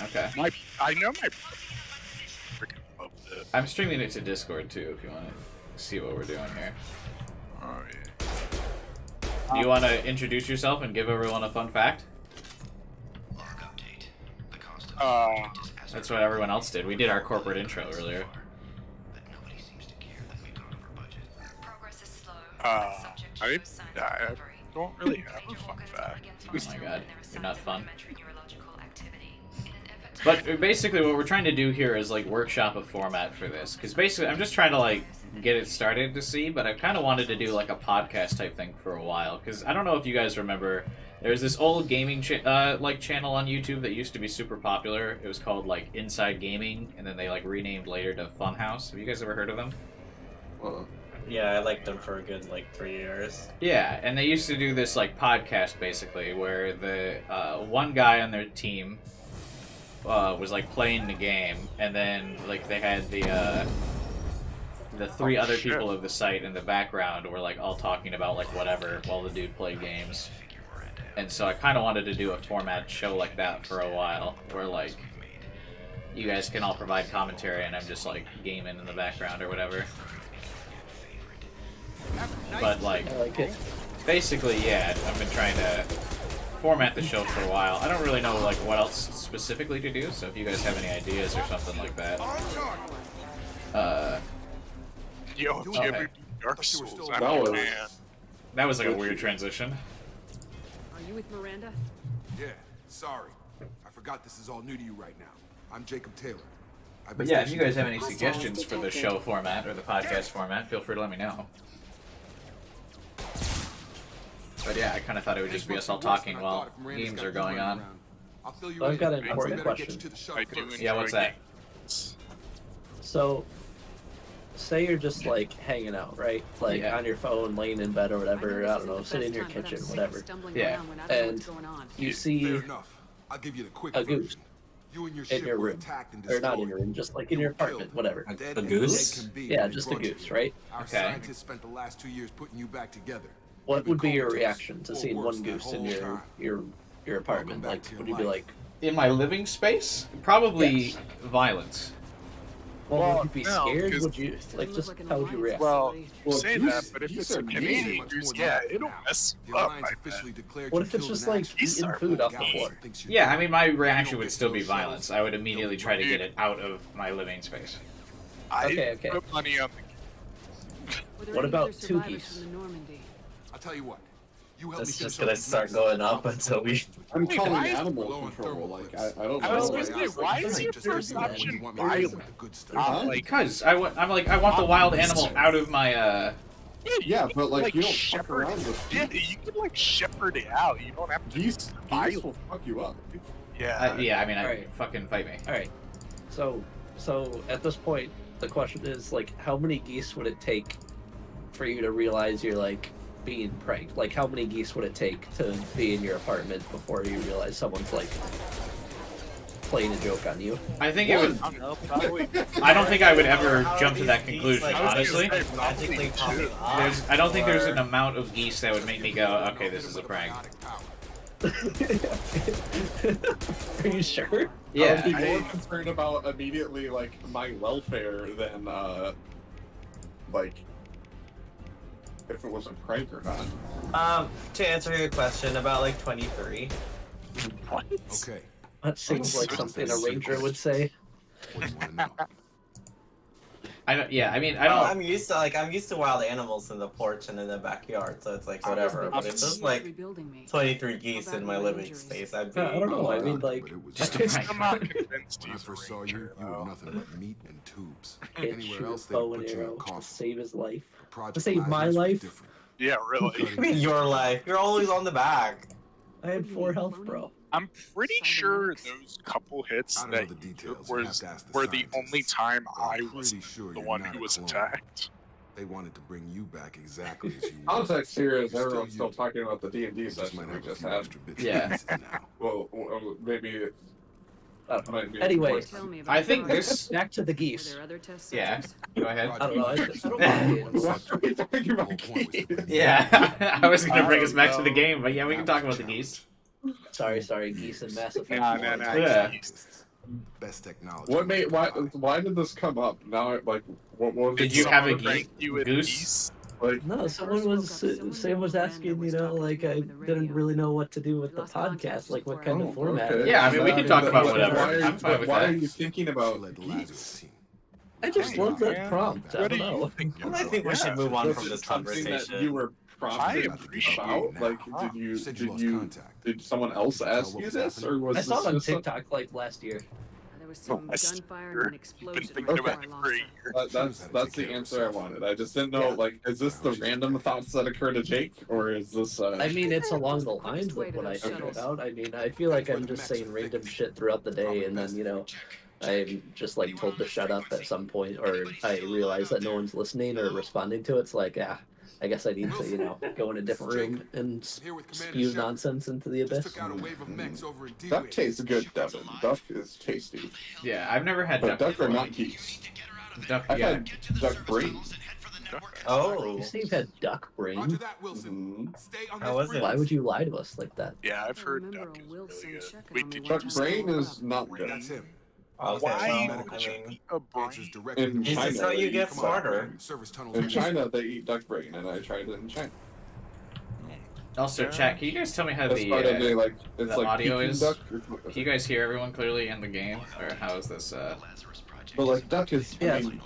Okay. I know my freaking loved it. I'm streaming it to Discord, too, if you want to see what we're doing here. Oh, yeah. Do you want to introduce yourself and give everyone a fun fact? That's what everyone else did. We did our corporate intro earlier. I don't really have a fun fact. Oh my god, you're not fun. But basically what we're trying to do here is like workshop a format for this. Because basically I'm just trying to like get it started to see, but I've kind of wanted to do like a podcast type thing for a while. Because I don't know if you guys remember, there's this old gaming like channel on YouTube that used to be super popular. It was called like Inside Gaming, and then they like renamed later to Funhouse. Have you guys ever heard of them? Yeah, I liked them for a good, like, 3 years. Yeah, and they used to do this, like, podcast, basically, where the one guy on their team was, like, playing the game, and then, like, they had the 3 other people of the site in the background were, like, all talking about, like, whatever while the dude played games. And so I kind of wanted to do a format show like that for a while, where, like, you guys can all provide commentary, and I'm just, like, gaming in the background or whatever. But, like, basically, yeah, I've been trying to format the show for a while. I don't really know, like, what else specifically to do, so if you guys have any ideas or something like that. Yo, if you ever do Dark Souls, I'm That your was- man. That was, like, a weird transition. Are you with Miranda? Yeah, sorry. I forgot this is all new to you right now. I'm Jacob Taylor. But yeah, if you guys have any suggestions for the show format or the podcast format, feel free to let me know. But yeah, I kind of thought it would just be us all talking while games are going on. I've got an important question. I do enjoy Yeah, what's that? games. So, say you're just like hanging out, right? Like Yeah. on your phone, laying in bed or whatever. I don't know, sitting in your kitchen, whatever. Yeah. And you see Fair enough. I'll give you the quick a version. goose You and your in ship your were room, attacked and or not in destroyed. your room, just like in your apartment, whatever. Dead A as goose? they can be Yeah, when they just a brought you goose, here. right? Our Okay. scientists spent the last 2 years putting you back together. What would be your comatose, reaction to or seeing worse, one that goose in whole your time. your apartment? back Like, to your would you be life. like, In my living space? Probably Yes. violence. Well, would you be no, scared? because- Would you like just how would you react? Well, Well, say geese- that, but if geese it's a are mean. Canadian goose, yeah, it'll mess The you up. Alliance I bet. officially declared What you if it's killed just an like actual Geese eating are food off the galaxy floor? thinks you're Yeah, dead. I mean, my You reaction don't would get still to be those violence. shells, I would immediately try to get Dude. it out of my living space. I Okay. put money on the What about two geese? I'll tell you what. You help me It's finish just gonna up these start messages. going up until we. I'm Wait, calling why is- animal Low on control. thermal Like, clips. I don't I was know. gonna say, why is your Just let first me know when option you want me to get violent? the good stuff. Huh? Because I want the wild animal out of my Yeah, but like, you don't fuck shepherd. around with Yeah, geese. you can like shepherd it out. You don't have to. Geese Violent. will fuck you up. Yeah. yeah, I mean, Alright. fucking fight me. All right. So at this point, the question is like, how many geese would it take for you to realize you're like being pranked? Like, how many geese would it take to be in your apartment before you realize someone's like playing a joke on you? I think it would. I don't know, probably. I don't think I would ever How are jump to these that geese, conclusion. like, Honestly, magically popping up, I don't think there's or- an amount of geese that would make me go, okay, this is a prank. Are you sure? I would Yeah, be more concerned about immediately like my welfare than like if it was a prank or not. To answer your question about like 23. What? Okay. That seems like something a ranger would say. What do you want to know? I don't. Yeah, I mean, I don't. I'm used to wild animals in the porch and in the backyard, so it's like whatever. But if there's like 23 geese in my living space, I'd be. I don't know. I mean, like, But it was Just a just prank. I'm not convinced When I he's a first saw ranger, you, you though. were nothing but meat and tubes. hit Anywhere shoot else, a they'd bow and put you in a arrow to coffin. save his life. Project To save my Lazarus was life? different. Yeah, really. I mean, your life. You're always on the back. I had 4 health, bro. I'm pretty sure those couple hits I don't know that the you details. took You'd have to ask the were the only scientists. time But I I'm pretty wasn't sure the you're one not who a was clone. attacked. They wanted to bring you back exactly as you were. Context here is You're everyone's still still you. talking about the D&D You just session might we have a just few had. extra bits Yeah. and pieces now. Well, maybe I don't know. might be. Anyway, I think this. back to the geese. Yeah. Go ahead. I don't know. I don't know. Why are we talking The about whole point was to geese? bring you Yeah, back. I was gonna bring I us back to the don't game, but yeah, we That can talk was about the a geese. Sorry, geese and Mass Effect. Nah, Yeah. Best technology. What made why did this come up? Now, like, what was Did it? you have a Someone geese? ranked you with Goose? geese? Like, No, someone was Sam was asking, you know, like I didn't really know what to do with the podcast, like what kind of format. okay. Yeah, I mean, we can talk about whatever. Why are, I'm fine with why that. are you thinking about Led the Lazarus geese? team. I just love that man. prompt. I What don't do you know. think? Well, I think we should move on Was from it this something conversation. that you were prompted I appreciate about? it Like, now. did you said you did lost you contact. did someone else Can you tell ask what you was this, happening? or was I this saw it on just some- TikTok like last year. There was some Last gunfire year. and an You've explosion been thinking right about before it I for a lost year. That's the answer I wanted. I just didn't know. Yeah. Like, is this the random thoughts that occur to Jake, or is this? I mean, it's along the Quickest lines way with to what I those figured shuttles. out. I mean, I feel like I'm just saying random shit throughout the day, and then, you know, I'm just like told to shut up at some point, or I realize that no one's listening or responding to it. It's like, yeah, I guess I need to, you know, go in a different room and Here with Commander spew Shepard. nonsense into the Just abyss. took out a wave of mechs over in Duck D-Wing. tastes good, Devin. Duck is tasty, Yeah, I've never had but duck duck are before. not geese. Duck, I've yeah. had duck brains. Oh, You say you've had duck Roger brain? that, Wilson. Mhm. Stay on How this was it? bridge. Why would you lie to us like that? Yeah, I've I heard remember duck a is Wilson really good. checking Wait, on me did one you Duck time. brain is not That's good. him. okay. Why Well, would I you mean, eat a brain? Answers directly. In to is this China, how you they get eat smarter? Service tunnels. In China, they eat duck brain, and I tried it in China. Also, chat. Can you guys tell me how That's the part of the like. It's the like audio Peking is- duck. Can you guys hear everyone clearly in the game, or how is this? But like duck is. Yeah. I mean,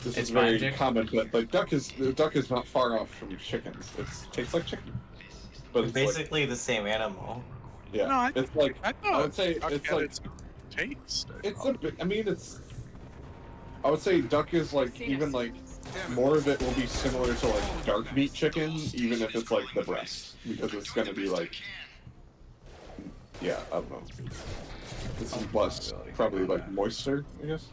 this It's is very fine, Jake. common, but like duck is not far off from chicken. It tastes like chicken. But It's it's like, basically the same animal. yeah, No, it's like I I thought would say duck it's had like its own taste. it's a bit. I mean, it's. I would say duck is like even like more of it will be similar to like dark meat chicken, even if it's like the breast, because it's gonna be like. Yeah, I don't know. This is less probably like moister, I guess.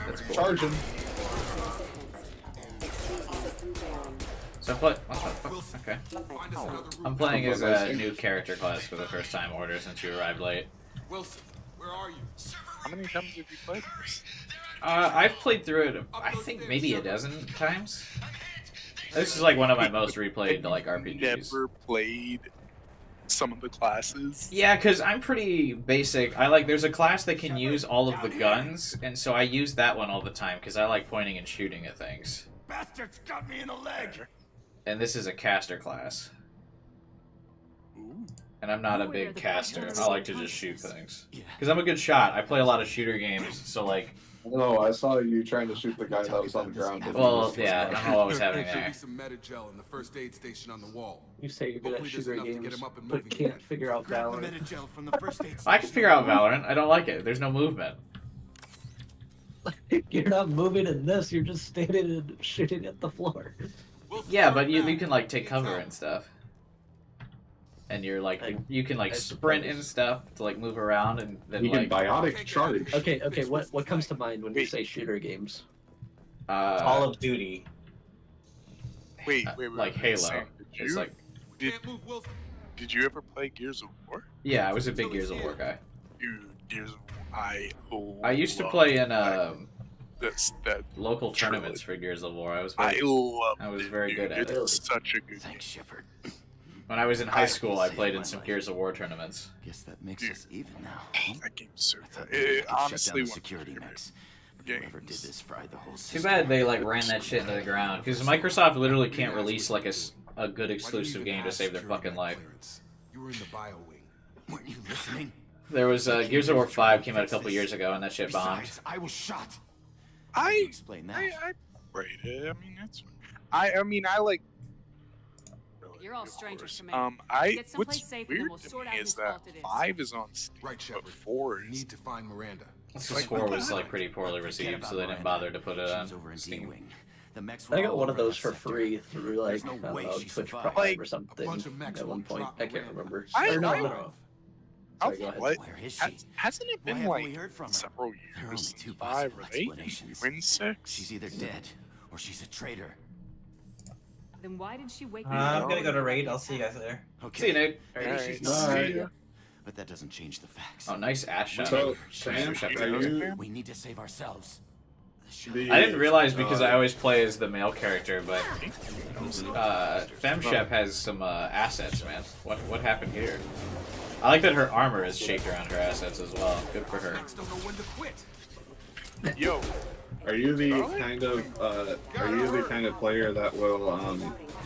That's cool. Charging. So what? What the fuck? Okay. Find us another route. I'm playing as a new character class for the first time. Order since you arrived late. Wilson, where are you? How many times have you played this? I've played through it. I think maybe a dozen times. This is like one of my most replayed like RPGs. Never played some of the classes. Yeah, because I'm pretty basic. There's a class that can use all of the guns, and so I use that one all the time because I like pointing and shooting at things. Bastards got me in the leg. And this is a caster class. Ooh. And I'm not a big caster. I like to just shoot things. Because I'm a good shot. I play a lot of shooter games, so like... No, I saw you trying to shoot the guy that was on the ground. Well, yeah, I don't know what was happening There should there. be some medi-gel in the first aid station on the wall. You say you're good at Hopefully there's shooter enough to games, get him up and but moving can't again. figure out Grab the Valorant. medi-gel from the first aid I can figure out Valorant. I don't like it. There's no movement. You're not moving in this. You're just standing and shooting at the floor. Yeah, but you can like take cover and stuff. And you're like, you can like I sprint suppose. and stuff to like move around and then You can like... biotic charge. Okay. What comes to mind when you say shooter games? Call of Duty. Wait. Like Halo. Sam, It's like... Did you ever play Gears of War? Yeah, I was a big Gears of War guy. Dude, Gears of War. I used to play in that local tournaments for Gears of War. I was very good at it. It's such a good Thanks, Shepard. When I was in high school, I played in some Gears of War tournaments. Guess that makes us even now. That game's so I thought good. maybe we It could shut honestly down the one of security my mix. But games. whoever did this fried the whole Too system. bad they like ran that shit into the ground because Microsoft literally can't release like a good exclusive game to save their fucking life. You were in the bio wing. Weren't you listening? There was Gears of War 5 came out a couple years ago and that shit bombed. Besides, I was shot. I Explain that. I rate it. I mean, it's. I mean, I like. You're all strangers to me. Get someplace What's safe and then weird we'll to sort me out is whose that fault it is. 5 is on Steam, Right, Shepard. but 4 We is. need to find Miranda. That's because 4 was like pretty poorly received, so they didn't bother to put it on Steam. I got one of those for free through like There's no way she Twitch survived. Prime Like, or something bunch of mechs at one won't point. drop I can't Miranda. remember. I- Or no, I- no, no. I'll- Sorry, go ahead. what? Where is she? Hasn't it Why been haven't we like heard from her? several There are only years? two 5 or possible 8? explanations. Twin 6? She's either dead or she's a traitor. Then why did she wake me I'm up? gonna go to raid. I'll see you guys there. Okay. See you, Nick. Maybe she's All not right. dead, but that doesn't change the facts. Oh, nice ass shot. So, She's Sam, a Shepard. are traitor. you We need to save ourselves. I didn't realize because I always play as the male character, but FemShep has some assets, man. What happened here? I like that her armor is shaped around her assets as well. Good for her. Mechs don't know when to quit. Yo, Are you the kind of player that will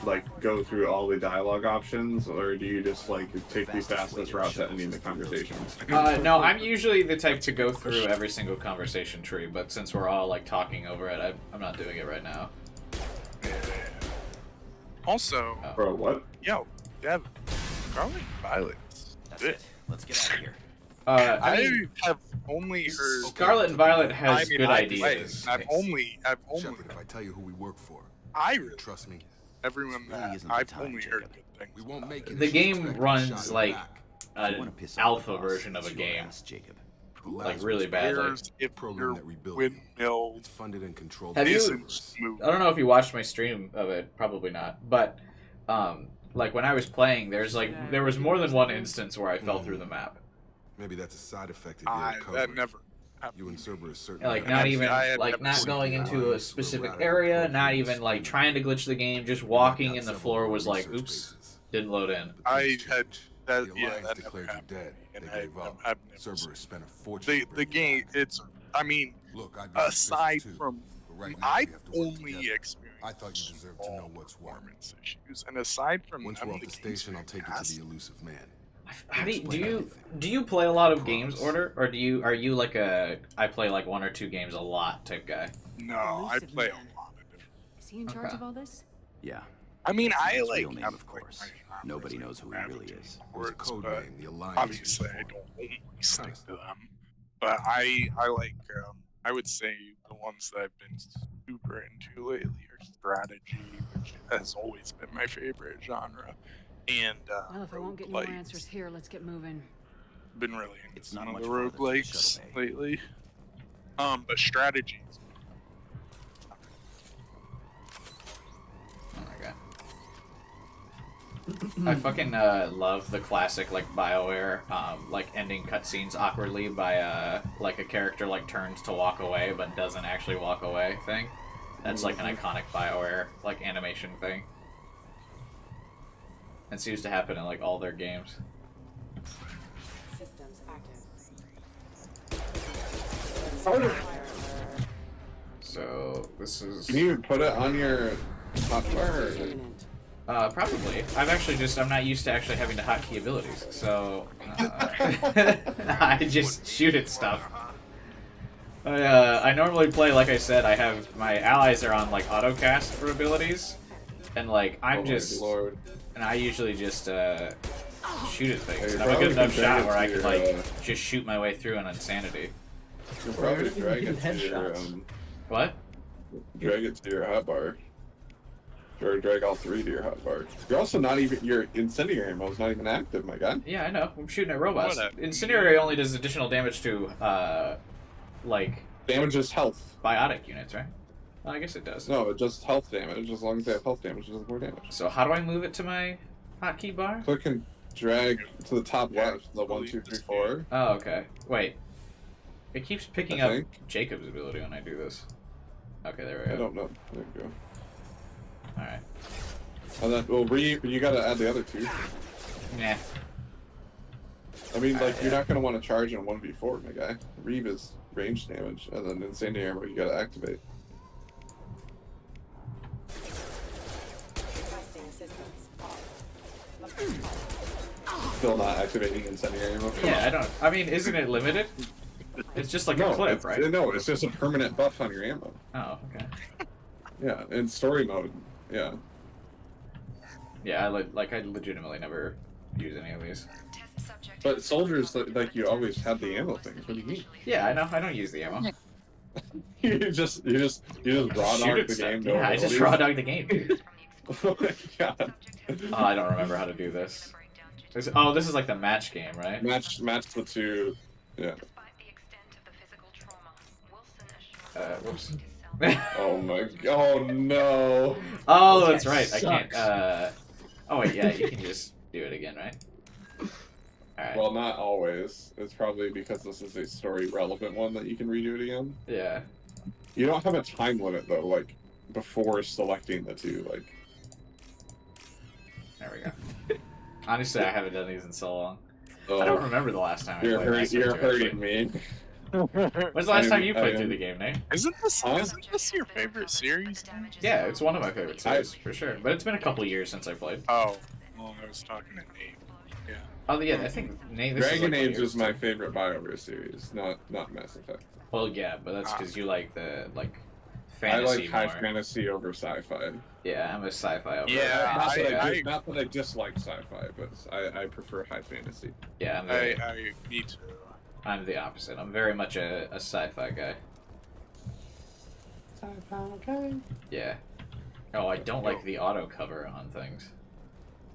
like go through all the dialogue options, or do you just like take the fastest route to ending the conversation? No, I'm usually the type to go through every single conversation tree, but since we're all like talking over it, I'm not doing it right now. also, Bro, what? yo, Dev, Scarlet Violet. That's it. Let's get out of here. I mean, I have only heard. Scarlet and Violet has good I've ideas. played. I've only. Shepard, if I tell you who we work for, I you really. trust me. Everyone Really that isn't the I've time, only heard Jacob. good things. We won't make it. The if you game expect a runs shot in the like back. If you wanna an piss off alpha the boss, version of a it's your game. ass, Jacob. Like really badly. Where's if Program your that rebuilds. windmill It's funded and controlled. Have you- isn't smooth? I don't know if you watched my stream of it, probably not. But like when I was playing, there was more than one instance where I fell through the map. Maybe that's a side effect of your That recovery. never. You and Cerberus certainly. Like have not to- even I had like never not seen going that. into a specific area, not even like trying to glitch the game, just walking and the floor was like, oops, didn't load in. I had that. The Yeah, Alliance that never declared you happened. dead. And They I, gave up. I've never seen Cerberus spent a fortune. the to bring you game. back. It's. I mean, Look, I'd be aside suspicious too, from, but right now I we have to work only together. experienced. I thought you deserved to know what's what. performance issues, and aside from Once them, we're off the the game's station, I'll take you to fantastic. the elusive man. How do Explain you everything. do you play a lot of Promise. games order, or are you like a I play like 1 or 2 games a lot type guy? No, I Elusive play man. a lot of different. Is he in charge Okay. of all this? Yeah. I mean, That's I his like real name, have, of course. like, my Nobody genres, knows who he like, really averaging is. There's a words, code but name the Alliance obviously uses I for don't it. only stick to them. But I like I would say the ones that I've been super into lately are strategy, which has always been my favorite genre, and Well, if I won't get any more roguelites. answers here, let's get moving. Been really into It's some not of much the farther to the roguelikes shuttle bay. lately. But strategies. Oh my god. I fucking love the classic like BioWare like ending cutscenes awkwardly by like a character like turns to walk away but doesn't actually walk away thing. That's like an iconic BioWare like animation thing. It seems to happen in like all their games. So this is. Can you put it on your hotbar? Probably. I'm not used to actually having to hotkey abilities, so I just shoot at stuff. I normally play, like I said, I have my allies are on like autocast for abilities, and like I'm Lord. and I usually just shoot at things. Hey, And I'm a good enough shot where I your, can like just shoot my way through an insanity. You'll probably drag it to your What? drag it to your hotbar. Or drag all three to your hotbar. You're also not even your incendiary ammo is not even active, my guy. Yeah, I know. I'm shooting at robots. What a- Incendiary only does additional damage to like Damages health. biotic units, right? Well, I guess it does. No, it just health damage. As long as they have health damage, it does more damage. So how do I move it to my hotkey bar? Click and drag to the top left, the 1, 2, 3, 4. Oh, okay. Wait. It keeps picking I up think. Jacob's ability when I do this. Okay, there we I go. don't know. There you go. Alright. And then, well, you gotta add the other two. Nah. I mean, like, you're yeah. not gonna want to charge in 1v4, my guy. Reeve is range damage, and then incendiary ammo you gotta activate. Still not activating incendiary ammo. Come Yeah, on. I don't. I mean, isn't it limited? It's just like a clip, right? No, it's just a permanent buff on your ammo. Oh, okay. Yeah, in story mode. Yeah. Yeah, I legitimately never use any of these. But soldiers, like, you always have the ammo things. What do you mean? Yeah, I know. I don't use the ammo. you just raw Shoot dog at the stuff. game. Yeah, I just raw dog the game. Oh my god. Oh, I don't remember how to do this. Oh, this is like the match game, right? Match the two. Yeah. Whoops. Oh my. Oh no. Oh, that's right. I can't. Oh wait, yeah, you can just do it again, right? Alright. Well, not always. It's probably because this is a story relevant one that you can redo it again. Yeah. You don't have a time limit though, like before selecting the two. Like. There we go. Honestly, I haven't done these in so long. Oh, I don't remember the last time I played. You're hurting me. When's the last time you played through the game, Nate? Isn't this your favorite series? Yeah, it's one of my favorite series, for sure. But it's been a couple years since I played. Oh, well, I was talking to Nate. Yeah. Oh, yeah, I think Nate. This Dragon is like Age is my favorite BioWare series, not Mass Effect. Well, yeah, but that's because you like the I fantasy like high more. fantasy over sci-fi. Yeah, I'm a sci-fi over. Yeah, Not that I dislike sci-fi, but I prefer high fantasy. Yeah, I me too. I'm the opposite. I'm very much a sci-fi guy. Sci-fi guy. Yeah. Oh, I don't like the auto cover on things.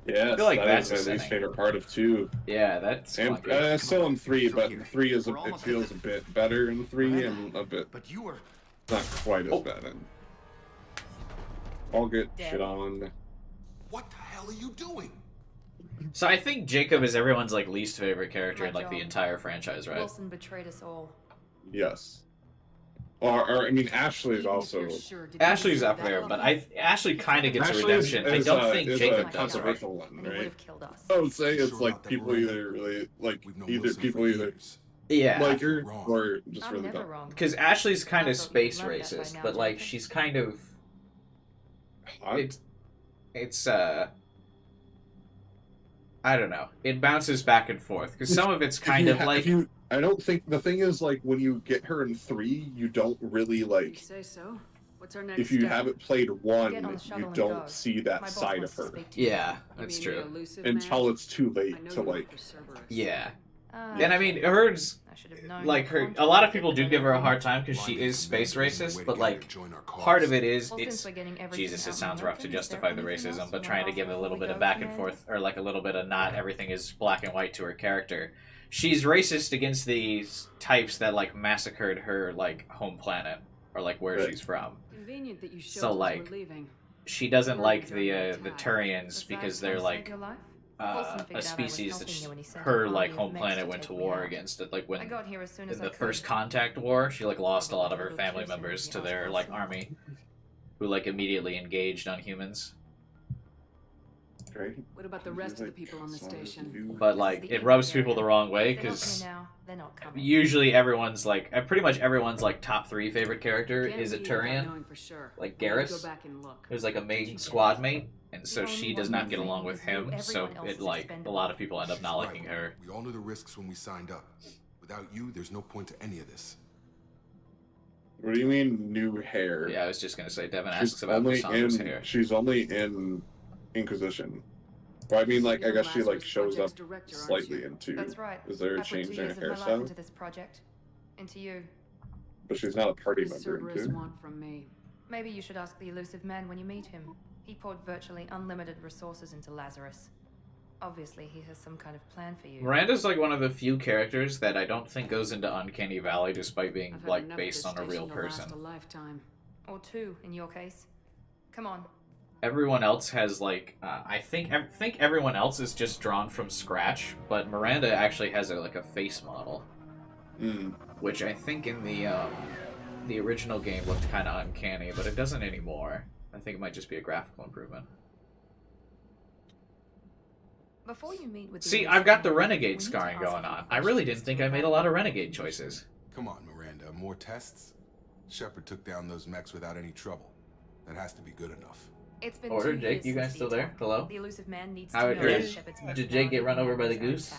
Yeah, I feel like that that's is my a least setting. favorite part of 2. Yeah, that's And clunky. still in 3, but 3 is it feels a bit better in 3 and a bit But you were not quite as bad in. I'll get shit on. What the hell are you doing? So I think Jacob is everyone's like least favorite character in like the entire franchise, right? Wilson betrayed us all. Yes. Or I mean, Ashley's also. Ashley's up there, but Ashley kind of gets a redemption. I don't think Jacob does. Right? Controversial one, And he would right? have killed us. I would say it's like people either really like people either Yeah. like her or just I'm really never don't. wrong. Because Ashley's kind of I thought you'd space love that by racist, now, but like Jonathan. she's kind of I- it's I don't know. It bounces back and forth because some of it's kind of like I don't think the thing is like when you get her in 3, you don't really You like. say so. What's our next If you step? haven't played 1, Get on the shuttle you and don't go. see My that boss side wants of to her speak to you. yeah, You that's mean the true. elusive until man? it's too I late know to you work like. for Cerberus. Yeah, Ah, and I mean hers I should have known like you'd her. want A to lot of get people do better give her a than hard time because she is space racist, but like part of it is Well, since it's we're getting everything Jesus. It out in sounds the rough to open, is there justify the anything else racism, you but want trying to off give a before little we bit go, of back and Commander? forth, or like a little bit of not everything is black and white to her character. She's racist against these types that like massacred her like home planet or like where Right. she's from. Convenient that you showed So, us like, we're leaving. She doesn't Word like is on the your Turians Was that because how they're to like save your life? Wilson figured a out I was species that helping you when he sent her an like army of home mechs planet to went take to me war out. against it. Like I when got here as soon as in I the first could. contact war, she like lost a lot of her Little family kids and members to everything their else like also. army, who like immediately engaged on humans. Right? What about the rest of the people on the station? But like it rubs people the wrong way because usually everyone's like pretty much everyone's like top 3 favorite character is a Turian, like Garrus, who's like a main squad mate, and so she does not get along with him. So it like a lot of people end up not liking her. We all knew the risks when we signed up. Without you, there's no point to any of this. What do you mean new hair? Yeah, I was just gonna say Devin She's asks about only Cassandra's in. hair. She's only in Inquisition. Well, I mean, like I guess she like shows up slightly in 2. That's right. Is there a I put change 2 in her years of my life hairstyle? into this project. Into you. But she's not a party What does member in Cerberus 2. want from me? Maybe you should ask the elusive man when you meet him. He poured virtually unlimited resources into Lazarus. Obviously, he has some kind of plan for you. Miranda's like one of the few characters that I don't think goes into Uncanny Valley despite being I've had like enough of based this on a real station to last person. a lifetime. Or 2, in your case. Come on. Everyone else has like I think everyone else is just drawn from scratch, but Miranda actually has like a face model, which I think in the original game looked kind of uncanny, but it doesn't anymore. I think it might just be a graphical improvement. Before you meet with See, I've got the renegade scarring going on. I really didn't think I made a lot of renegade choices. Come on, Miranda. More tests? Shepard took down those mechs without any trouble. That has to be good enough. It's been Order, 2 Jake, years you guys since still the there? attack. Hello? The elusive man needs How to know that did Shepard's Jake get run over by the personality goose?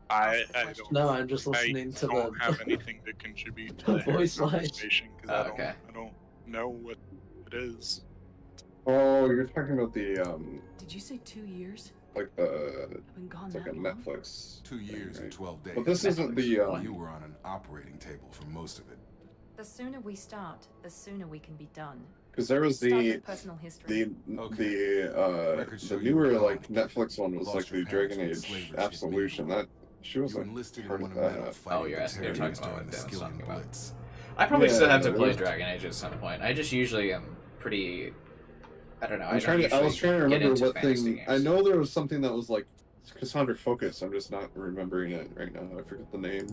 I don't. No, I'm just listening to don't the have anything to contribute to the the voice lines. conversation because Okay. I don't know what it is. Oh, you're talking about the Did you say 2 years? like the I've been gone it's like that a long? Netflix. 2 years thing, and 12 days. But this isn't the You were on an operating table for most of it. The sooner we start, the sooner we can be done. because there was Start the with personal history. the newer like Netflix one was like the Dragon Age Absolution. That she was You like enlisted in part one of of Metal that. fighting You're the asking- you're Terriers talking about during the what Devin's Skilling talking about. Blitz. I probably Yeah, still have to yeah, play there's- Dragon Age at some point. I just usually am pretty. I don't know. I was trying to get remember into what fantasy thing. games. I know there was something that was like Cassandra Focus. I'm just not remembering it right now. I forget the name.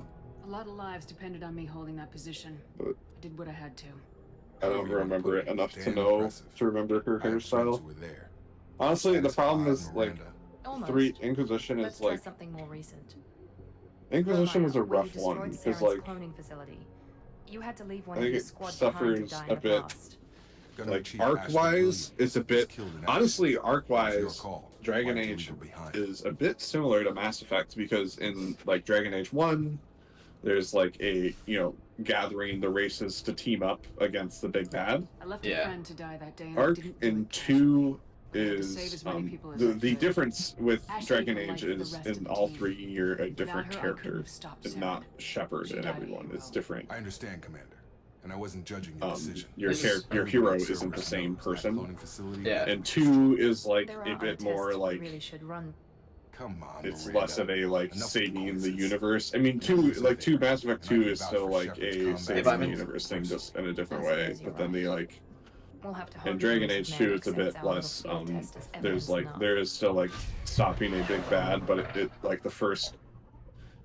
A lot of lives depended on me holding that position. But I did what I had to. I don't remember it enough to Damn know impressive. to remember her I had friends who hairstyle. were there. Honestly, the Dennis problem Bond, is like Miranda. Almost. 3 Inquisition Let's is try like something more recent. Inquisition was a Romeo, when you rough one destroyed because Saren's like cloning facility, you had to leave one I of think your it squad suffers behind to die a in a bit. blast. Gunnery Like Chief arc Ashley wise, Williams it's a was bit killed in honestly action. arc It was your wise. call. Dragon Why'd you Age leave her behind? is a bit similar to Mass Effect because in like Dragon Age 1 there's like a gathering the races to team up against the big bad. I left Yeah. a friend to die that day. And I Arc didn't do in it. 2 save is as many people as the I the could. difference with Ashley Dragon for life Age for the is rest of in the all team. 3 you're a Without different her, I character. couldn't have stopped It's Saren. not Shepard She and died a everyone. hero. It's different. I understand, Commander, and I wasn't judging your decision. Your This is- your hero isn't the same person. Yeah. And 2 is like There a are bit other more tests we like really should run. Come on, it's Miranda. less of a like Enough saving the quizzes. universe. I mean, 2 Mass Effect 2 is still like a saving the I'm in- universe thing, just in a different As it way. is, you're But then right. the like We'll have to in hope Dragon the Age elusive 2, man it's a bit accepts our less. little field test as There's evidence like enough. there is still like stopping a big bad, but it like the first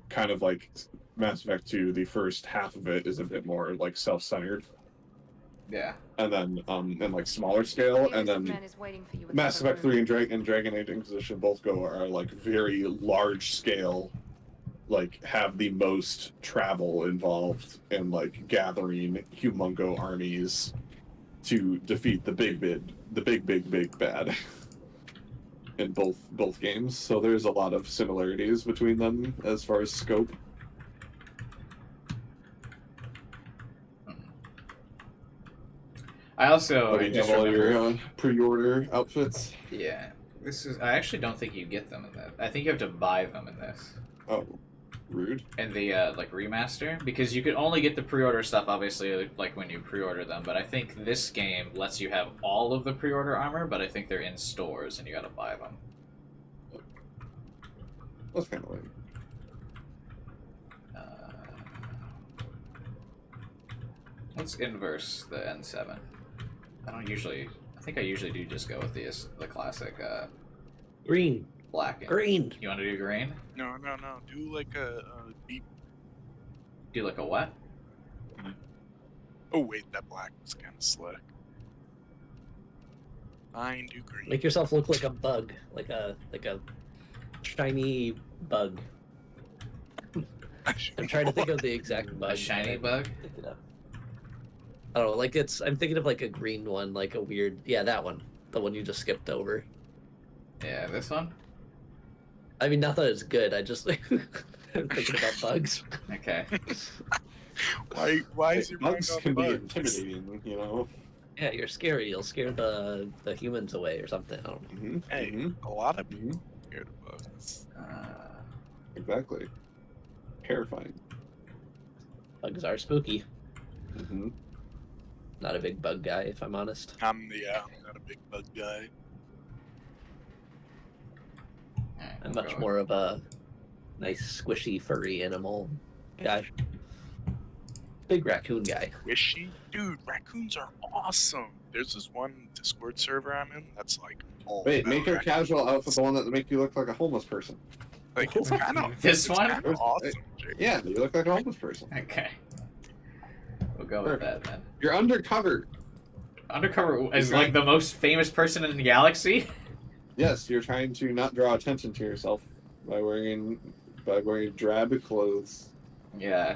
kind of like Mass Effect 2, the first half of it is a bit more like self-centered, Yeah. and then in like smaller scale, The and elusive then man is waiting for you in Mass the other Effect 3 room. and Dragon Age Inquisition both are like very large scale, like have the most travel involved in like gathering humongo armies to defeat the big bad in both games. So there's a lot of similarities between them as far as scope. I also Do you just have all your remember. pre-order outfits? Yeah. This is. I actually don't think you get them in that. I think you have to buy them in this. Oh, rude. In the like remaster, because you could only get the pre-order stuff obviously like when you pre-order them, but I think this game lets you have all of the pre-order armor, but I think they're in stores and you gotta buy them. That's kind of lame. Let's inverse the N7. I think I usually do just go with the classic green. black. Green. You want to do green? No. Do like a deep. Do like a what? Oh wait, that black was kind of slick. Mine do green. Make yourself look like a bug, like a shiny bug. I'm trying to think of the exact bug. A shiny bug? I don't know, like I'm thinking of like a green one, like a weird, yeah, that one. The one you just skipped over. Yeah, this one? I mean, not that it's good, I just, I'm thinking about bugs. Okay. Why is your mind Bugs on can be bugs? intimidating, you know? Yeah, you're scary, you'll scare the humans away or something, I don't know. Hey, a lot of people scared of bugs. Exactly. Terrifying. Bugs are spooky. Mm-hmm. Not a big bug guy, if I'm honest. I'm not a big bug guy. I'm much more of a nice, squishy, furry animal guy. Big raccoon guy. Squishy? Dude, raccoons are awesome. There's this one Discord server I'm in that's like all Wait, about make your raccoons. casual outfit the one that make you look like a homeless person. Like, it's kind of This one? Kind of awesome, Jake. Yeah, you look like a homeless person. Okay. We'll go with that then. You're undercover. Undercover is like the most famous person in the galaxy? Yes, you're trying to not draw attention to yourself by wearing drab clothes. Yeah.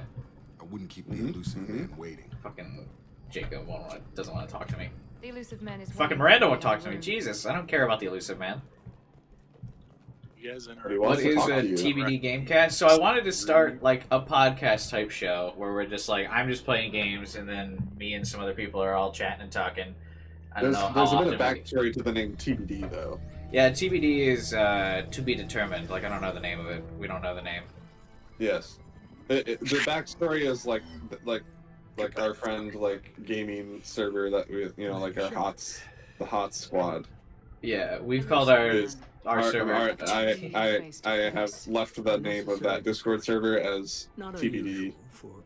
I wouldn't keep the elusive man waiting. Fucking Jacob doesn't want to talk to me. The elusive man is Fucking Miranda won't talk to me. Jesus, I don't care about the elusive man. You guys in What is a TBD Gamecast? So I wanted to start like a podcast type show where we're just like, I'm just playing games and then me and some other people are all chatting and talking. I don't know how There's a often bit of backstory to the name TBD though. Yeah, TBD is to be determined. Like, I don't know the name of it. We don't know the name. Yes. The backstory is like our friend like gaming server that we like the HOTS squad. Yeah, we've called our server. I have left the name of that Discord server as TBD for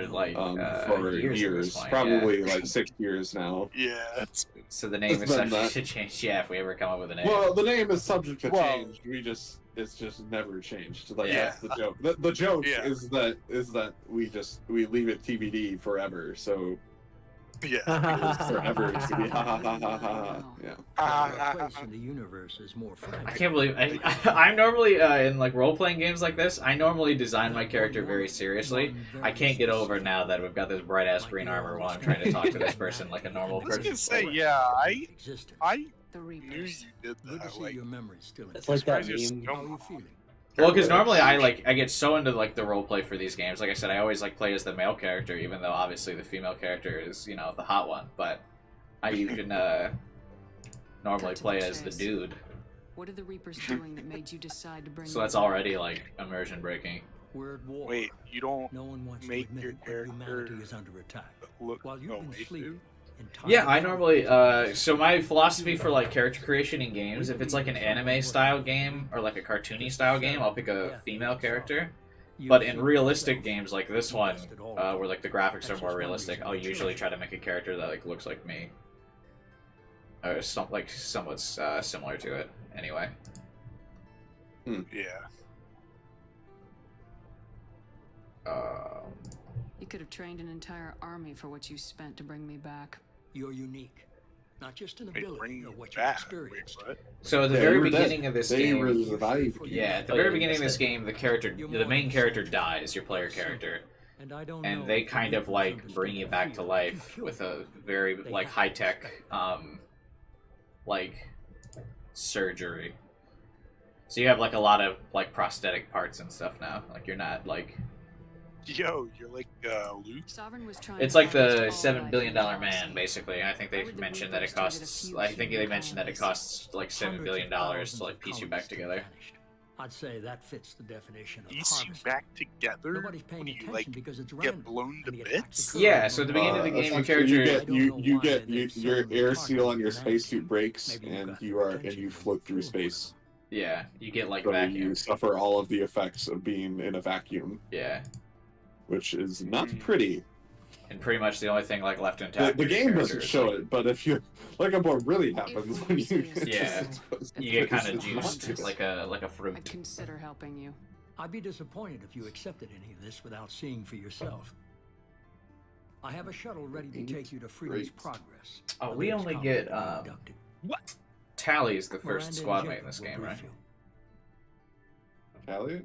like for years, at this years, point, probably like 6 years now. Yeah. So the name It's is been subject that. to change. Yeah, if we ever come up with a name. Well, the name is subject to Well- change. It's just never changed. Like Yeah. that's the joke. The joke Yeah. is that we leave it TBD forever. So Yeah. it's forever to be ha ha ha ha ha. Yeah. Place in the universe is more I can't believe I'm normally in like role playing games like this. I normally design my character very seriously. I can't get over now that we've got this bright ass green armor while I'm trying to talk to this person like a normal I was person. gonna say, yeah, I The knew you Reapers. did Good to that. see Like, your memory still It's like that Surprised you're meme. so How are you feeling? Well, because normally I get so into like the role play for these games. Like I said, I always like play as the male character, even though obviously the female character is the hot one. But I even normally Cut to play the as the chase. dude, What are the Reapers doing that made you decide to bring so me that's back? already like immersion breaking. We're at war. wait, you don't No one wants make to admit your when character humanity is under attack. look While you've go been away sleeping. Yeah, I normally so my philosophy for like character creation in games, if it's like an anime style game or like a cartoony style game, I'll pick a female character. But in realistic games like this one, where like the graphics are more realistic, I'll usually try to make a character that like looks like me, or somewhat similar to it. Anyway, Yeah. You could have trained an entire army for what you spent to bring me back. You're unique. Not just an Wait, ability bring or you what you back. experienced. Wait, what? so at the Yeah, very you were dead. beginning of this They game, revived you. yeah, at the Oh, very yeah, beginning of that's this game, the main character dies, your player character. And I don't And know they if kind you of like understand bring you the back to feeling life you with feel. a very like high tech like surgery. So you have like a lot of like prosthetic parts and stuff now. Like you're not like Yo, you're like Luke. Sovereign was trying it's to like harvest the all $7 life billion in the man galaxy. basically. I think Why they would the mentioned that it Reapers target a costs. few I think they human mentioned that it colonies? costs like $7 Hundreds billion of thousands to like of piece you colonies back still together. vanished. I'd say that fits the definition of Piece you harvest. back together Nobody's paying when you attention like because it's get random. blown to and the attacks bits. occur Yeah, so at the beginning of the game, your Essentially, character you get your air seal on your spacesuit breaks, and you float through space. Yeah, you get like So vacuum. you suffer all of the effects of being in a vacuum, Yeah, which is not pretty. and pretty much the only thing like left intact. The with your game character doesn't is, show like, it, but if you look at what really happens when you Yeah. You get kind of juiced like a I'd fruit. consider helping you. I'd be disappointed if you accepted any of this without seeing for yourself. I have a shuttle ready to take you to Freedom's Great. Progress. Oh, where we the only next get colony will be abducted. Tally is the first Miranda squad and mate in this Jacob game, will right? brief you. Callie?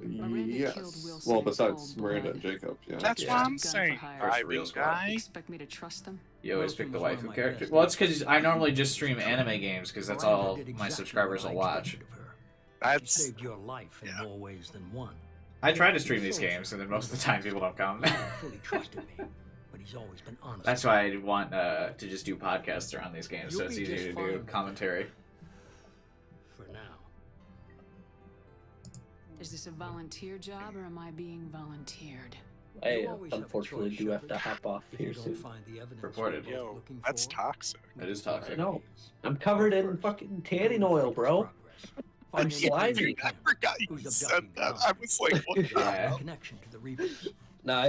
Miranda Yes. killed Wilson Well, in besides cold Miranda and blood. Jacob, yeah. That's Yeah. what I'm Gun for saying. hire. First real Driving squad. guy. Expect me to trust them? You always Wilson pick the was one wife of of my character. best Well, it's agents. because I normally just stream anime games because that's Miranda all did my exactly subscribers what I will watch. expected of her. She That's saved your life in more ways than one. I try to stream these games, and then most of the time people don't come. He never fully trusted me, but he's always been honest. That's why I want to just do podcasts around these games, so You'll it's be easier just to fine do with commentary. For now. Is this a volunteer job or am I being volunteered? I You always have a unfortunately choice, do have to Shepard. hop off If you here don't soon. find the evidence Reported. you're yo. looking That's for, toxic. That is I toxic. know. I'm covered in fucking tanning oil, bro. I'm slimy. Dude, I forgot you said that. I was like, what the Yeah. hell? Connection to the Reapers. No,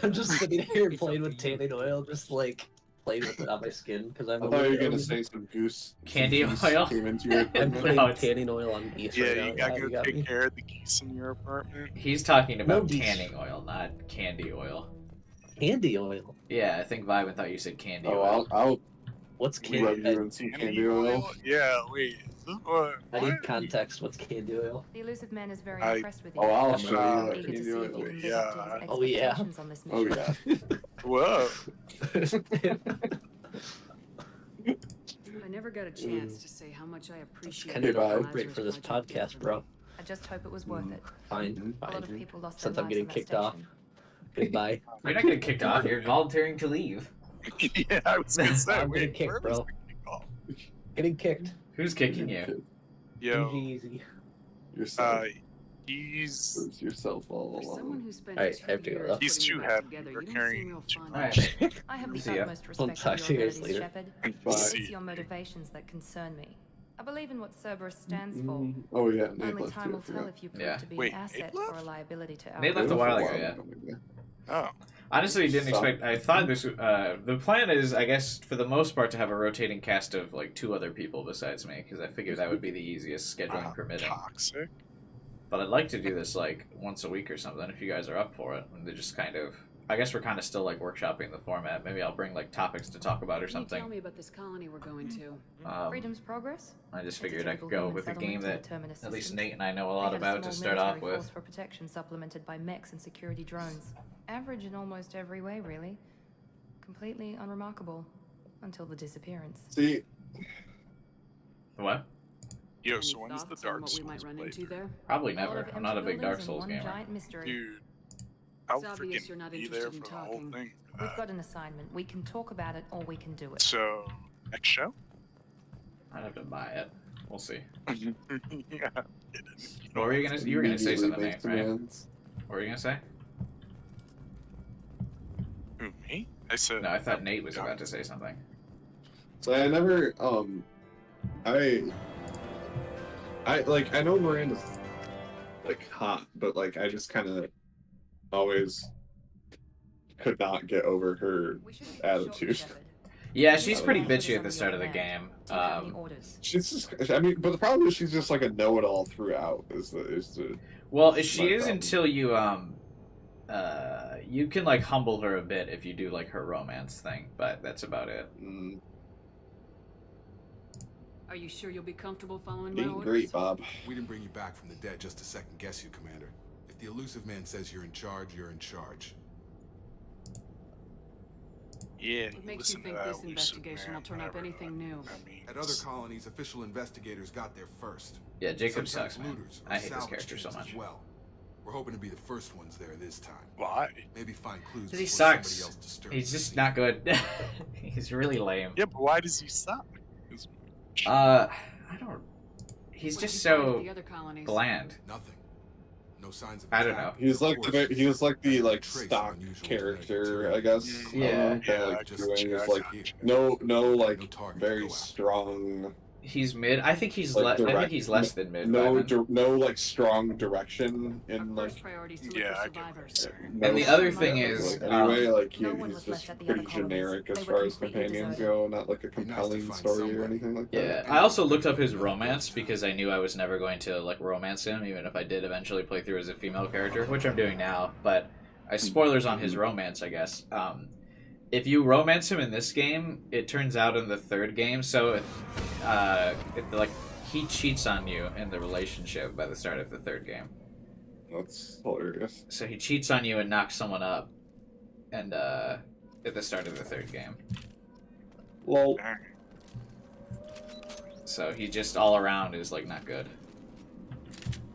I'm just sitting here playing with tanning oil, just like playing with it on my skin because I'm. I thought you were gonna say some goose Candy some geese oil? Came into your I'm apartment. putting No, it's- tanning oil on geese Yeah, right you now. gotta Yeah, go you got take me. care of the geese in your apartment. He's talking about No, geese. tanning oil, not candy oil. Candy oil. Yeah, I think Vibe thought you said candy Oh, oil. I'll What's rub candy? you in some candy oil. Yeah, wait. Is this what? I what? need context. What's candy oil? The elusive man is very I- impressed with you. Oh, I'll I'm show not you that Eager to candy see if you oil. can live Yeah. up to his Oh, yeah. expectations on this Oh mission. yeah. Whoa. I never got a chance to say how much I appreciate Kind of Hey, Vibe. appropriate for this podcast, bro. I just hope it was worth it. Fine, A lot of fine. people lost Since their I'm lives getting on that kicked off. station. Goodbye. You're not getting kicked off. You're volunteering to leave. Yeah, I was gonna say, I'm getting wait, kicked, where bro. was the kickoff? Getting kicked. Who's kicking you? Yo, Easy. Yourself. he's Lose yourself all For someone along. who spent Alright, 2 I have to go, years though. He's putting too it back heavy together, for you don't carrying seem real too fond much. of it. I have the See ya. utmost I'll respect talk for to you your guys abilities, later. Shepard. Bye. It's your motivations that concern me. I believe in what Cerberus stands for. Mm, oh yeah, Nate Only left time too, will I tell forgot. if you prove Yeah. to be Wait, an asset Nate or a left? liability to our Nate left a They while left ago, yeah. Oh, Honestly, didn't Suck. expect. I thought this. The plan is, I guess, for the most part, to have a rotating cast of like 2 other people besides me, because I figured that would be the easiest, scheduling permitting. toxic. But I'd like to do this like once a week or something, if you guys are up for it. And they just kind of. I guess we're kind of still like workshopping the format. Maybe I'll bring like topics to talk about or Can you tell something. me about this colony we're going to? Freedom's Progress? I just It's a figured I typical could go human with a game settlement in that the Terminus at least system. Nate and I know a They lot had about to small start off military with. force for protection supplemented by mechs and security drones. Average in almost every way, really. Completely unremarkable. Until the disappearance. See, What? Yo, Any so when's the thoughts on Dark what we Souls might run into playthrough? there? Probably A lot never. of I'm not a empty big Dark buildings and Souls one gamer. giant mystery. Dude, I'll It's obvious you're freaking not be there interested in for the whole talking. thing. We've got an assignment. We can talk about it or we can do it. So, next show? I'd have to buy it. We'll see. Yeah. What were you gonna? You were gonna say something, immediately Nate, make right? demands. What were you gonna say? Who, me? I said. No, I thought Nate was about to say something. So I never, I like, I know Miranda's like hot, but like I just kind of always could not get over her We should attitude. Yeah, she's pretty Oh. bitchy at the start of the game. Do you have any orders? She's just, I mean, but the problem is she's just like a know-it-all throughout. Is the Well, she my is problem. until you you can like humble her a bit if you do like her romance thing, but that's about it. Are you sure you'll be comfortable following my Ain't orders? great, Bob. We didn't bring you back from the dead just to second guess you, Commander. If the elusive man says you're in charge, you're in charge. Yeah, What makes listen you think to that this elusive investigation man, will turn up whatever. anything new? I mean, At other colonies, official investigators got there first. Yeah, Jacob Sometimes sucks, man. looters or I hate this salvage character so teams much. as well. We're hoping to be the first ones there this time. Why? Maybe find clues Because he before somebody sucks. else disturbs He's the just scene. not good. He's really lame. Yeah, but why does he suck? Is- I don't. He's What did just you find at so the other colonies? bland. Nothing. No signs of I don't attack. He's like Of the course, he was like the like trace of stock unusual character, genetic I guess. Yeah. That, Yeah, like, just doing is check like out. no No like target to very go after. strong. He's mid. I think he's Like, I think direct- he's less than mid. No, Vyman. no like strong direction Our in first like. priority is to look Yeah, for I get what survivors. you're saying. no And the other strong thing direction. is, Like, anyway, like no one he's was just left at the pretty other colonies. generic as They were far as completely companions deserted. go. Not like a Be nice to compelling find story or someone. anything like Yeah, that. I also looked up his romance because I knew I was never going to like romance him, even if I did eventually play through as a female character, which I'm doing now. But spoilers on his romance, I guess. if you romance him in this game, it turns out in the third game, so like he cheats on you in the relationship by the start of the third game. That's hilarious. So he cheats on you and knocks someone up, and at the start of the third game. Well, so he just all around is like not good.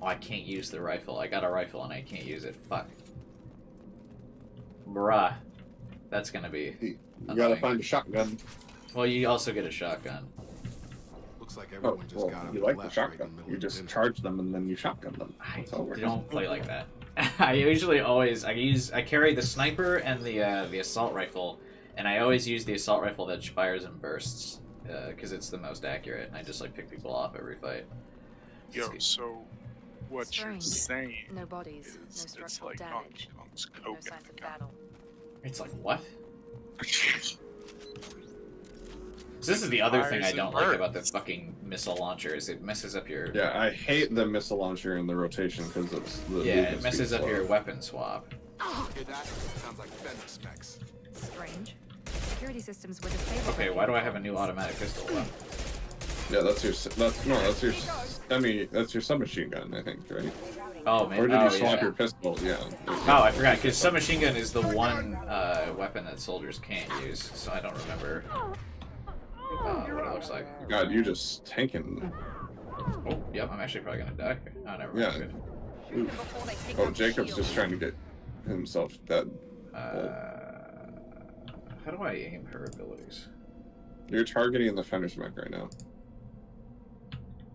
Oh, I can't use the rifle. I got a rifle and I can't use it. Fuck. Bruh. That's gonna be you annoying. gotta find a shotgun. Well, you also get a shotgun. Looks like everyone just got up you and like the left right in shotgun. the middle You of just dinner. charge them and then you shotgun them. I That's how it works. don't play like that. I usually always I carry the sniper and the assault rifle, and I always use the assault rifle that fires in bursts because it's the most accurate. And I just like pick people off every fight. Yo, so what you're Strange. saying No bodies, no is it's structural like damage, Donkey Kong's no coke signs in of the gun. battle. It's like what? So this is the other thing I don't like about the fucking missile launcher is it messes up your Yeah, I hate the missile launcher in the rotation because it's the yeah, movement it messes speed up slow. your weapon swap. Hear that? Sounds like fender specs. Strange. Security systems were disabled. Okay, why do I have a new automatic pistol? Yeah, that's your submachine gun, I think, right? Oh, maybe. Or did Oh, you swap yeah. your pistol? Yeah. Oh, I forgot, because submachine gun is the one weapon that soldiers can't use, so I don't remember what it looks like. God, you just tanking. Oh, yep, I'm actually probably gonna die. Oh, never Yeah. mind. Good. Oof. Oh, Jacob's just trying to get himself dead. How do I aim her abilities? You're targeting the fender smack right now.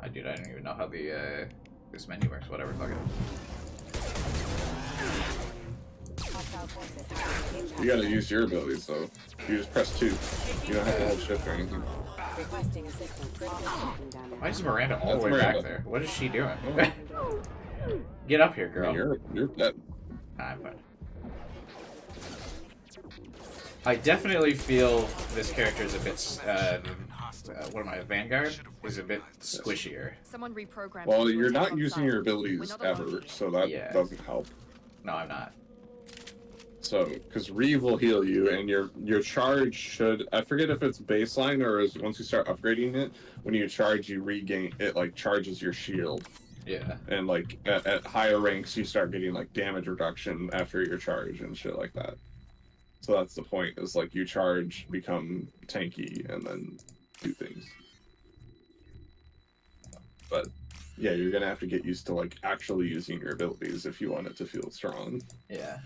I don't even know how the this menu works. Whatever, fuck it. You gotta use your abilities though. You just press 2. You don't have to hold shift or anything. Why is Miranda all the That's way Miranda. back there? What is she doing? Get up here, girl. You're dead. I'm fine. I definitely feel this character is a bit, what am I, Vanguard? Is a bit squishier. Someone reprogrammed. Well, you to you're attack not on using sight. your We're abilities not alone ever, here. so that Yeah. doesn't help. No, I'm not. So, because Reeve will heal you, and your charge should, I forget if it's baseline or is once you start upgrading it, when you charge, you regain, it like charges your shield. Yeah. And like at higher ranks, you start getting like damage reduction after your charge and shit like that. So that's the point, is like you charge, become tanky, and then do things. But yeah, you're gonna have to get used to like actually using your abilities if you want it to feel strong. Yeah.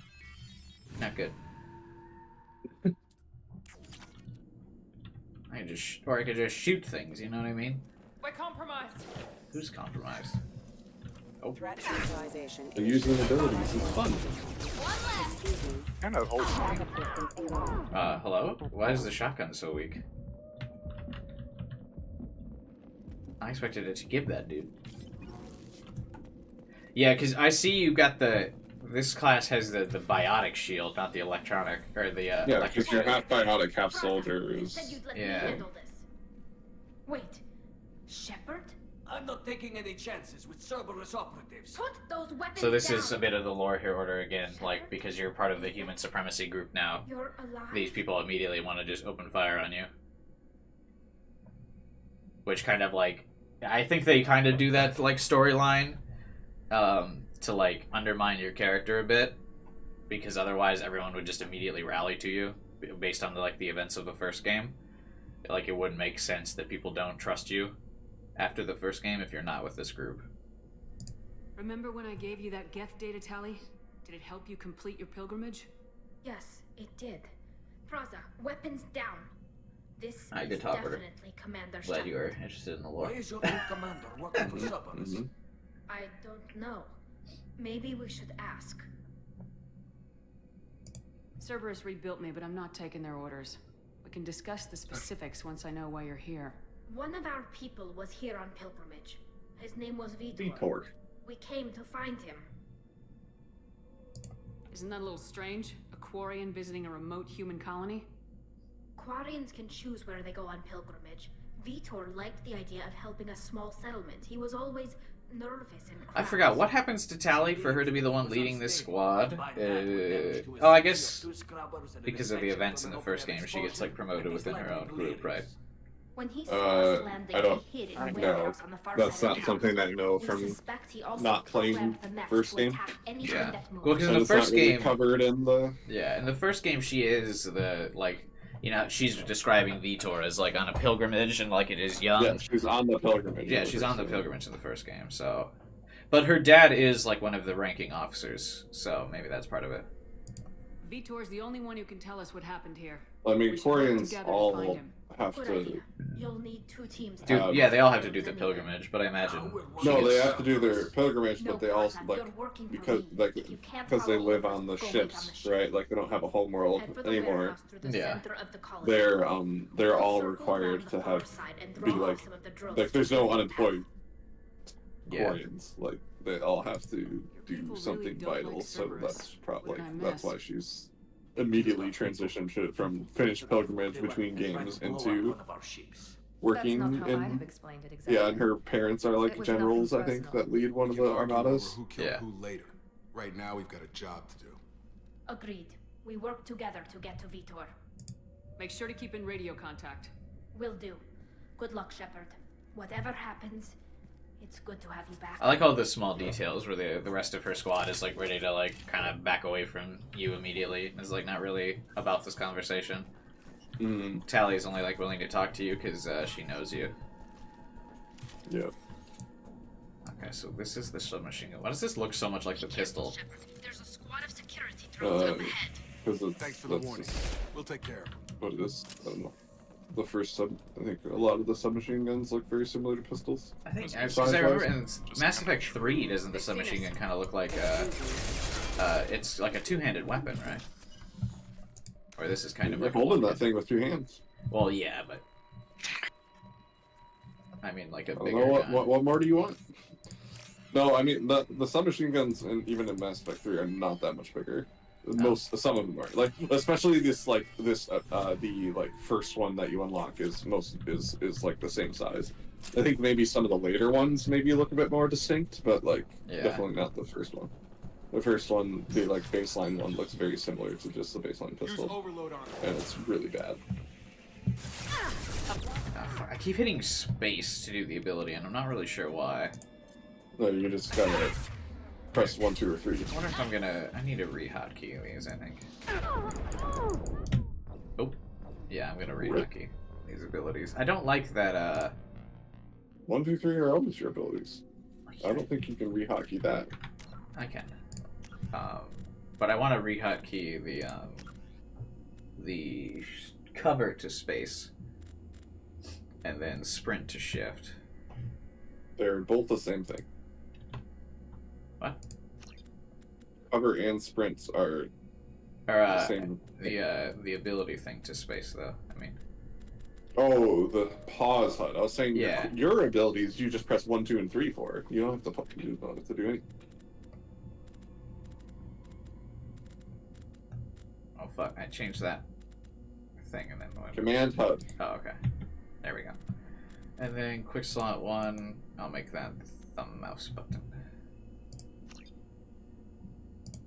Not good. I could just shoot things, you know what I mean? We're compromised. Who's compromised? Oh. So using abilities is fun. Kind of whole Hello? Why is the shotgun so weak? I expected it to give that, dude. Yeah, because I see you got this class has the biotic shield, not the electronic, or the, Yeah, electric because you're shield. half biotic, half soldier. You Is said you'd let me Yeah. handle this. Wait, Shepard? I'm not taking any chances with Cerberus operatives. Put those weapons So this down. is a bit of the lore here order again, like, because you're part of the human supremacy group now. You're alive. These people immediately want to just open fire on you. Which kind of like, I think they kind of do that like storyline to like undermine your character a bit, because otherwise everyone would just immediately rally to you based on the events of the first game. Like it wouldn't make sense that people don't trust you after the first game if you're not with this group. Remember when I gave you that Geth data tally? Did it help you complete your pilgrimage? Yes, it did. Praza, weapons down. This Hi, is good talker. definitely Commander Glad you Shepard. were interested in the lore. Why is your old commander working for Cerberus? Mhm. I don't know. Maybe we should ask. Cerberus rebuilt me, but I'm not taking their orders. We can discuss the specifics once I know why you're here. One of our people was here on pilgrimage. His name was Vitor. Vitor. We came to find him. Isn't that a little strange? A Quarian visiting a remote human colony? Quarians can choose where they go on pilgrimage. Vitor liked the idea of helping a small settlement. He was always nervous and I forgot, what happens to Tally for her to be the one leading this squad? Oh, I guess because of the events in the first game, she gets like promoted within her own group, right? When he saw us landing, I don't he hid in know. warehouse on the far That's side not of something town. I know We from suspect he also not playing programmed the mech first to game. attack anything Yeah. that moves. Well, because in And the it's not first really game, covered in the. yeah, in the first game, she is the like, you know, she's describing Vitor as like on a pilgrimage and like it is young. Yeah, she's on the pilgrimage. Yeah, she's on the pilgrimage in the first game. So, but her dad is like one of the ranking officers, so maybe that's part of it. Vitor's the only one who can tell us what happened here. I mean, We should work Quarians together to all find him. have Good to. idea. You'll need 2 teams. Dude, yeah, they all have to do the pilgrimage, but I imagine No, they she's- have to do their pilgrimage, No, but they also Plaza, like you're working for because me. like If you can't because they follow live orders, on the go make ships, on the ship. right? Like they don't have a home world Head for the anymore. warehouse through the Yeah. center of the colony. They're all Circle required around the to far have side and be throw off like some of the drones like there's no to unemployed Yeah. Quarians. Like they all have to do people something really don't vital. like So Cerberus. that's probably What did I that's miss? why she's immediately transitioned from finished pilgrimage between games into working That's not how I have in. explained it exactly. Yeah, and her parents are It like was generals, I nothing think, personal. that lead one of We the can argue armadas. over who killed Yeah. who later. Right now, we've got a job to do. Agreed. We work together to get to Vitor. Make sure to keep in radio contact. Will do. Good luck, Shepard. Whatever happens, it's good to have you back. I like all the small details where the rest of her squad is like ready to like kind of back away from you immediately. It's like not really about this conversation. Mm, Tally's only like willing to talk to you because she knows you. yeah. Okay, so this is the submachine gun. Why does this look so much like the pistol? There's a squad of security drones up ahead. Because it's Thanks for the that's warning. just We'll take care of it. what it is. I don't know. The first I think a lot of the submachine guns look very similar to pistols. I think Size-wise? because I remember in Mass Effect 3, doesn't the submachine gun kind of look like it's like a two-handed weapon, right? Or this is kind of They're like a holding that one-handed- thing with 2 hands. Well, yeah, but I mean like a I don't bigger know gun. what more do you want? No, I mean the submachine guns, and even in Mass Effect 3, are not that much bigger. Some of them are like, especially the like first one that you unlock is like the same size. I think maybe some of the later ones maybe look a bit more distinct, but like Yeah. definitely not the first one. The first one, the like baseline one, looks very similar to just the baseline Use pistol, overload on it. and it's really bad. I keep hitting space to do the ability, and I'm not really sure why. No, you just gotta press 1, 2, or 3. I wonder if I'm gonna. I need to re-hotkey these, I think. Oh. Yeah, I'm gonna re-hotkey these abilities. I don't like that, 1, 2, 3 are always your abilities. I don't think you can rehotkey that. I can. But I want to re-hotkey the cover to space, and then sprint to shift. They're both the same thing. What? Cover and sprints are Or the same. the ability thing to space, though. I mean, Oh, the pause HUD. I was saying Yeah. your abilities you just press 1, 2, and 3 for. You don't have to. You don't have to do anything. oh fuck! I changed that thing, and then went. Command HUD. Oh, okay. There we go. And then quick slot 1. I'll make that thumb mouse button,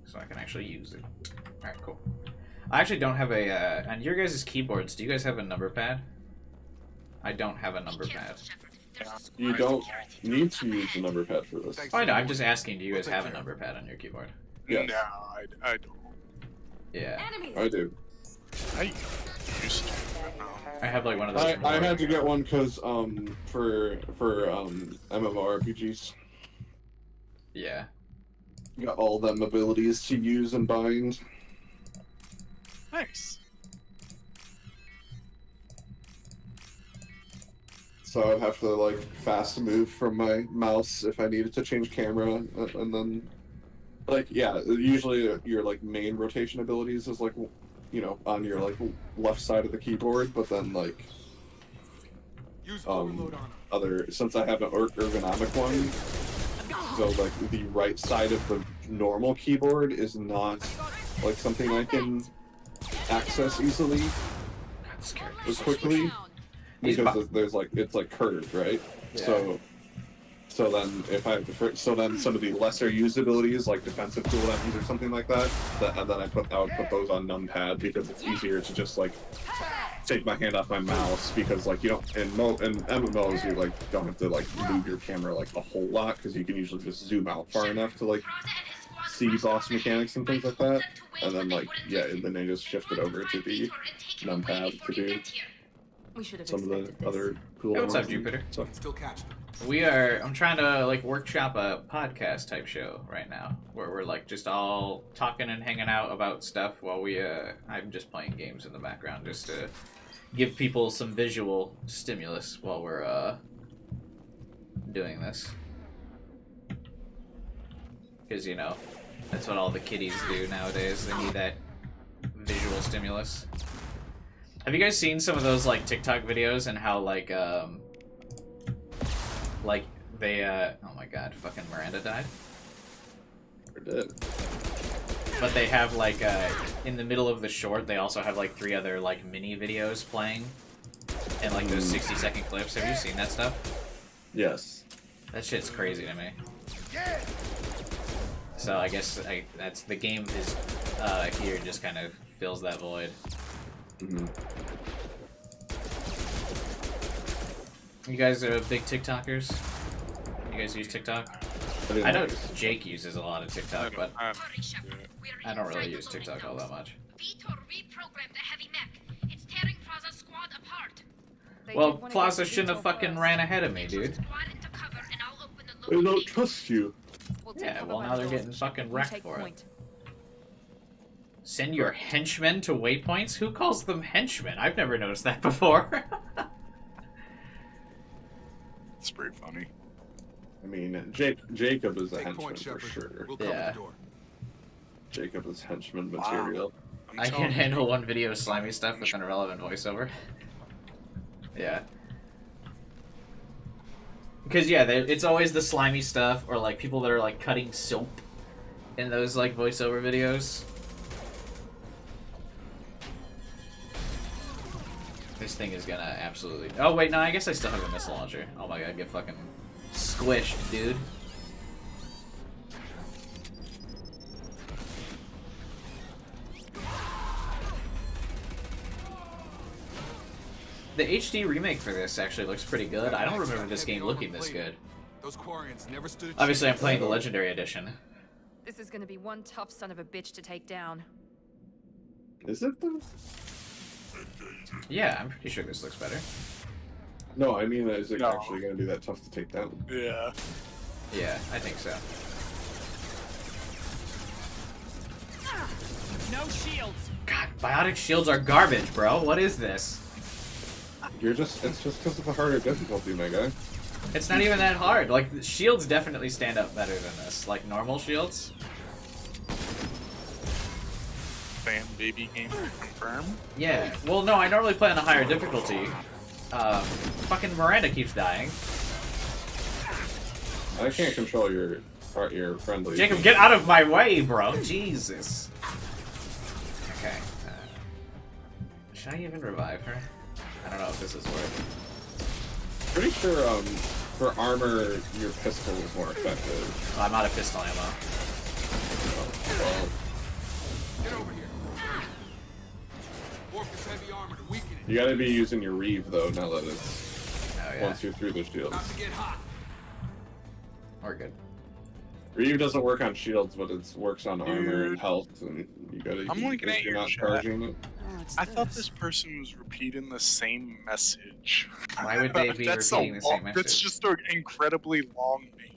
so I can actually use it. All right, cool. I actually don't have a. On your guys' keyboards, do you guys have a number pad? I don't have a number pad. You don't need to use the number pad for this. Oh, I know. I'm just asking. Do you guys have a number pad on your keyboard? Yes. No, I don't. Yeah. I do. I used to. I have like one of those. I had to get one because for MMORPGs. Yeah. Got all them abilities to use and bind. Nice. So I'd have to like fast move from my mouse if I needed to change camera, and then like yeah, usually your like main rotation abilities is like on your like left side of the keyboard, but then like Use overload on it. other since I have an ergonomic one, so like the right side of the normal keyboard is not like something I can access easily or quickly because there's like it's like curved, right? Yeah. So So then, so then some of the lesser used abilities, like defensive cooldowns or something like that, and then I would put those on numpad because it's easier to just like take my hand off my mouse, because like you don't in MMOs you like don't have to like move your camera like a whole lot, because you can usually just zoom out far enough to like see boss mechanics and things like that, and then like and then they just shift it over to the numpad to do some of the other cool. Hey, what's up, Jupiter? Still catch them. I'm trying to like workshop a podcast type show right now, where we're like just all talking and hanging out about stuff while I'm just playing games in the background, just to give people some visual stimulus while we're doing this. Because, you know, that's what all the kiddies do nowadays. They need that visual stimulus. Have you guys seen some of those, like, TikTok videos and how, like they, oh my god, fucking Miranda died? Or did. But they have, like, in the middle of the short, they also have, like, 3 other, like, mini videos playing. And, like, those 60-second clips. Have you seen that stuff? Yes. That shit's crazy to me. So I guess that's the game is here just kind of fills that void. Mm-hmm. You guys are big TikTokers? You guys use TikTok? I know Jake uses a lot of TikTok, but I don't really use TikTok all that much. Well, Plaza shouldn't have fucking ran ahead of me, dude. They don't trust you. Yeah, well now they're getting fucking wrecked for it. Send your henchmen to waypoints? Who calls them henchmen? I've never noticed that before. It's pretty funny. I mean, Jacob is a henchman for sure. Yeah. Jacob is henchman material. I can handle one video of slimy stuff with an irrelevant voiceover. Yeah. Because, yeah, it's always the slimy stuff, or, like, people that are, like, cutting soap in those, like, voiceover videos. This thing is gonna absolutely... Oh, wait, no, I guess I still have a missile launcher. Oh my god, get fucking squished, dude. The HD remake for this actually looks pretty good. I don't remember this game looking this good. Obviously, I'm playing the Legendary Edition. This is gonna be one tough son of a bitch to take down. Is it though? Yeah, I'm pretty sure this looks better. No, I mean, is it actually going to be that tough to take down? Yeah. Yeah, I think so. No shields. God, biotic shields are garbage, bro. What is this? It's just because of the harder difficulty, my guy. It's not even that hard. Like, the shields definitely stand up better than this. Like, normal shields. Fan baby gamer confirmed? Yeah. Well, no, I normally play on a higher difficulty. Fucking Miranda keeps dying. I can't control your friendly. Jacob, get out of my way, bro. Jesus. Okay. Should I even revive her? I don't know if this is worth. Pretty sure, for armor, your pistol is more effective. Oh, I'm out of pistol ammo. Well, Get over here. Orcus heavy armor to weaken it. you gotta be using your Reeve, though, now that it's... Oh, yeah. Once you're through the shields. Time to get hot. We're good. Reeve doesn't work on shields, but it works on armor and Dude. health, and you gotta... I'm looking at if you're your not chat. charging it. I thought this person was repeating the same message. Why would they be That's repeating the same That's message? just an incredibly long name.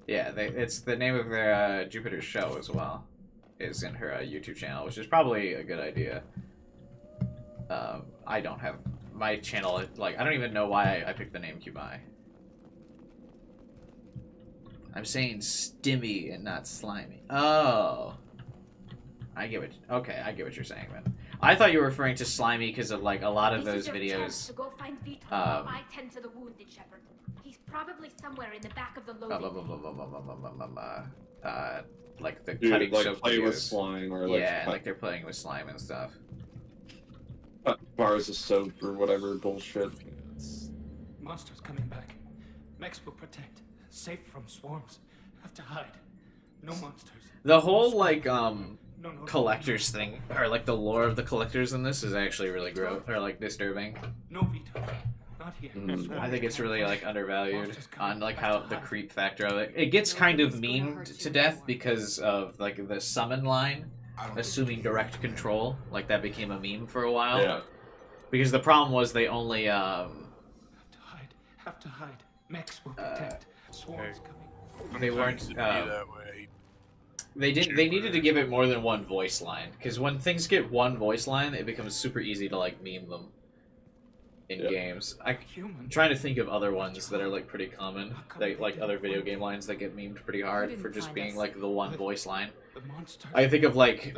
Yeah, it's the name of their Jupiter show as well. Is in her YouTube channel, which is probably a good idea. I don't have my channel, like, I don't even know why I picked the name Cubai. I'm saying stimmy and not slimy. Oh. I get what, okay, I get what you're saying, man. I thought you were referring to slimy because of, like, a lot of those videos. To go find Vitor while I tend to the wounded shepherd. He's probably somewhere in the back of the loading bay. Like the Dude, cutting like soap play with videos. slime, or like... Yeah, like they're playing with slime and stuff. Bars of soap or whatever bullshit. Monsters coming back. Max will protect. Safe from swarms. Have to hide. No monsters. The whole like No. collectors thing, or like the lore of the collectors in this is actually really gross, or like disturbing. No Vito. Not here. I think it's really like undervalued on like how the creep factor of it. It gets kind of memed to death because of like the summon line, assuming direct control. Like that became a meme for a while. Yeah. Because the problem was they only Have to hide. Mechs will protect. Swarms coming. they weren't Sometimes it'd be that way. they needed to give it more than one voice line, because when things get one voice line, it becomes super easy to like meme them in games. I'm trying to think of other ones that are like pretty common, like other video game lines that get memed pretty hard for just being like the one voice line. I think of like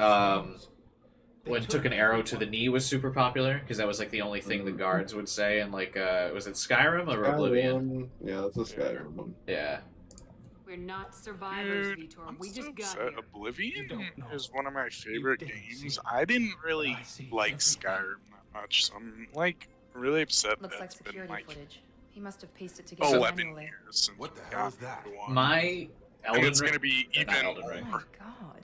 when took an arrow to the knee was super popular because that was like the only thing the guards would say, and like was it Skyrim or Oblivion? Yeah, that's a Skyrim one. Yeah. We're not survivors, Dude, Vitor. I'm We just so got upset. here. Oblivion is one of my favorite games. I didn't really like Skyrim that much, so I'm like really upset Looks like that's been security like footage. He must have pieced it together 11 manually. years since What the we hell got is that? the one. My And Elden it's Ring, gonna be or not even Elden Ring. Oh more my god.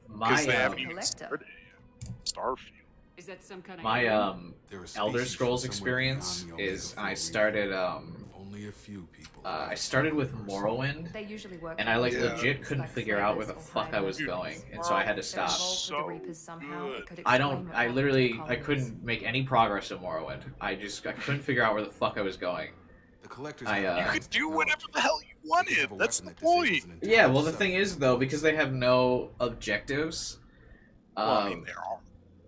because My they haven't even Collector. started yet. Starfield. Is that some kind of my There are Elder species Scrolls somewhere experience beyond the Omega is for I a started reason. Only a few people. I started with Morrowind, They usually work and I like Yeah. legit couldn't like figure out where the slavers or fuck I was high going, nobles. and so I had to They're stop. involved with the So Reapers somehow. It could I explain don't. what I happened literally. to the I couldn't make any progress in Morrowind. I couldn't figure out where the fuck I was going. The collectors I, have uh, You could do whatever the hell you They wanted. have a That's the weapon that disables point. an entire Yeah. Well, the cell. thing is though, because they have no objectives. Well, I mean, there are.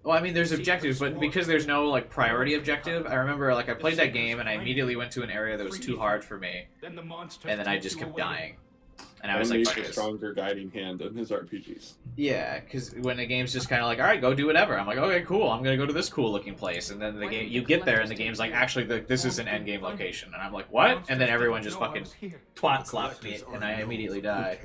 Well, I mean, there's objectives, but because there's no like priority objective, I remember like I played that game and I immediately went to an area that was too hard for me, Then the monsters and then I take just you kept away. dying. And I was like, needs fuck a this. stronger guiding hand in his RPGs. Yeah, because when the game's just kind of like, all right, go do whatever. I'm like, okay, cool. I'm gonna go to this cool looking place, and then the game, you get there, and the game's like, actually, this is an end game location, and I'm like, what? And then everyone just fucking twat slaps me, and I immediately die.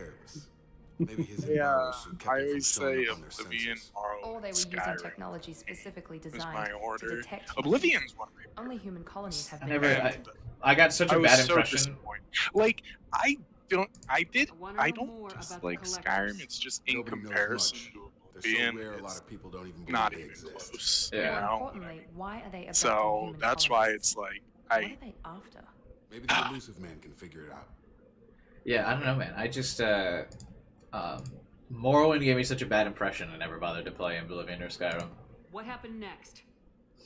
Maybe his Yeah, environs should keep I them from always showing say up on their Oblivion, sensors. Or they were Morrowind, using Skyrim technology specifically was designed my to order. detect humans. Oblivion's one of my Only human colonies have I been never. affected. I got such a I was bad so impression. disappointed. Like, I don't I don't about the dislike collectors. Skyrim. It's just in Nobody knows comparison much. to They're so Oblivion, rare, a lot it's of people don't even believe not they even exist. close. Yeah. You More know? importantly, why are they affecting So human that's why colonies? it's like What I are they after? Maybe the elusive man can figure it out. Yeah, I don't know, man. I just Morrowind gave me such a bad impression. I never bothered to play Oblivion or Skyrim What happened next?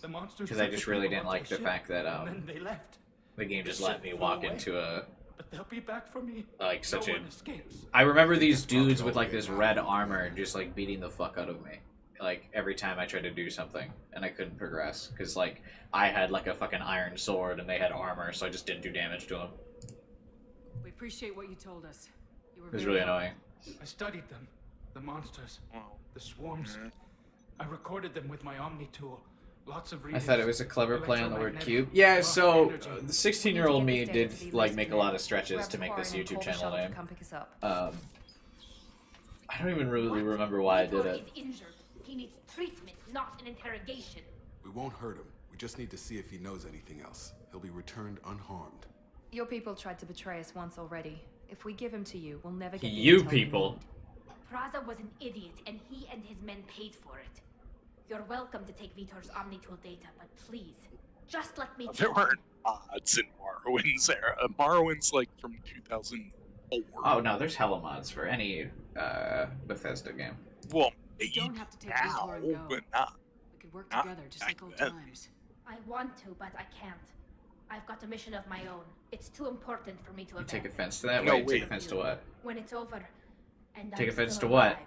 The monsters because I took just the really people didn't onto like the ship, fact that and then they left. the game just The let ship me flew walk away. into a But they'll be back for me. like such no a. one escapes. I remember these dudes with like this red armor just like beating the fuck out of me, like every time I tried to do something, and I couldn't progress because like I had like a fucking iron sword and they had armor, so I just didn't do damage to them. We appreciate what you told us. You were It was very really annoying. I studied them. The monsters. well, The swarms. mhm. I recorded them with my Omni tool. Lots of I readings. thought it was a clever play on the word Electromagnetic, cube. Yeah, raw so energy. the 16-year-old me did like make a lot of stretches Grab to the make this quarry and YouTube call the channel shuttle to name. come pick us up. I don't even really remember why I did Vitor it. is injured. He needs treatment, not an interrogation. We won't hurt him. We just need to see if he knows anything else. He'll be returned unharmed. Your people tried to betray us once already. If we give him to you, we'll never get the You intel we people. need. Praza was an idiot, and he and his men paid for it. You're welcome to take Vitor's Omni tool data, but please, just let me There talk. weren't mods in Morrowind's era. Morrowind's like from 2004. Oh no, there's hella mods for any Bethesda game. Well, You maybe don't have to take now, Vitor and go. but not. We could work Not together just back like old then. times. I want to, but I can't. I've got a mission of my own. It's too important for me to You take abandon. offense to that? No, Wait, take wait. offense to what? When it's over, and Take I'm offense still to what? alive,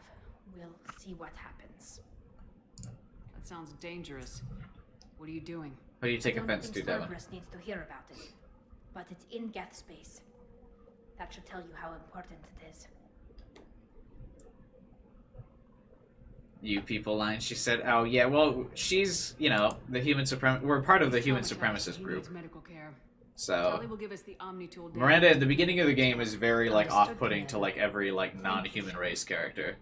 we'll see what happens. That sounds dangerous. What are you doing? What do you take I don't offense to, think Devin? Cerberus needs to hear about it, but it's in Geth space. That should tell you how important it is. You people line. She said, "Oh yeah, well, she's the human suprem. We're part of the human Traumatized. supremacist He group. needs medical care. So Tali will give us the Omni tool data. Miranda at the beginning of the game is very like Understood, off-putting to Commander. like every like non-human race character.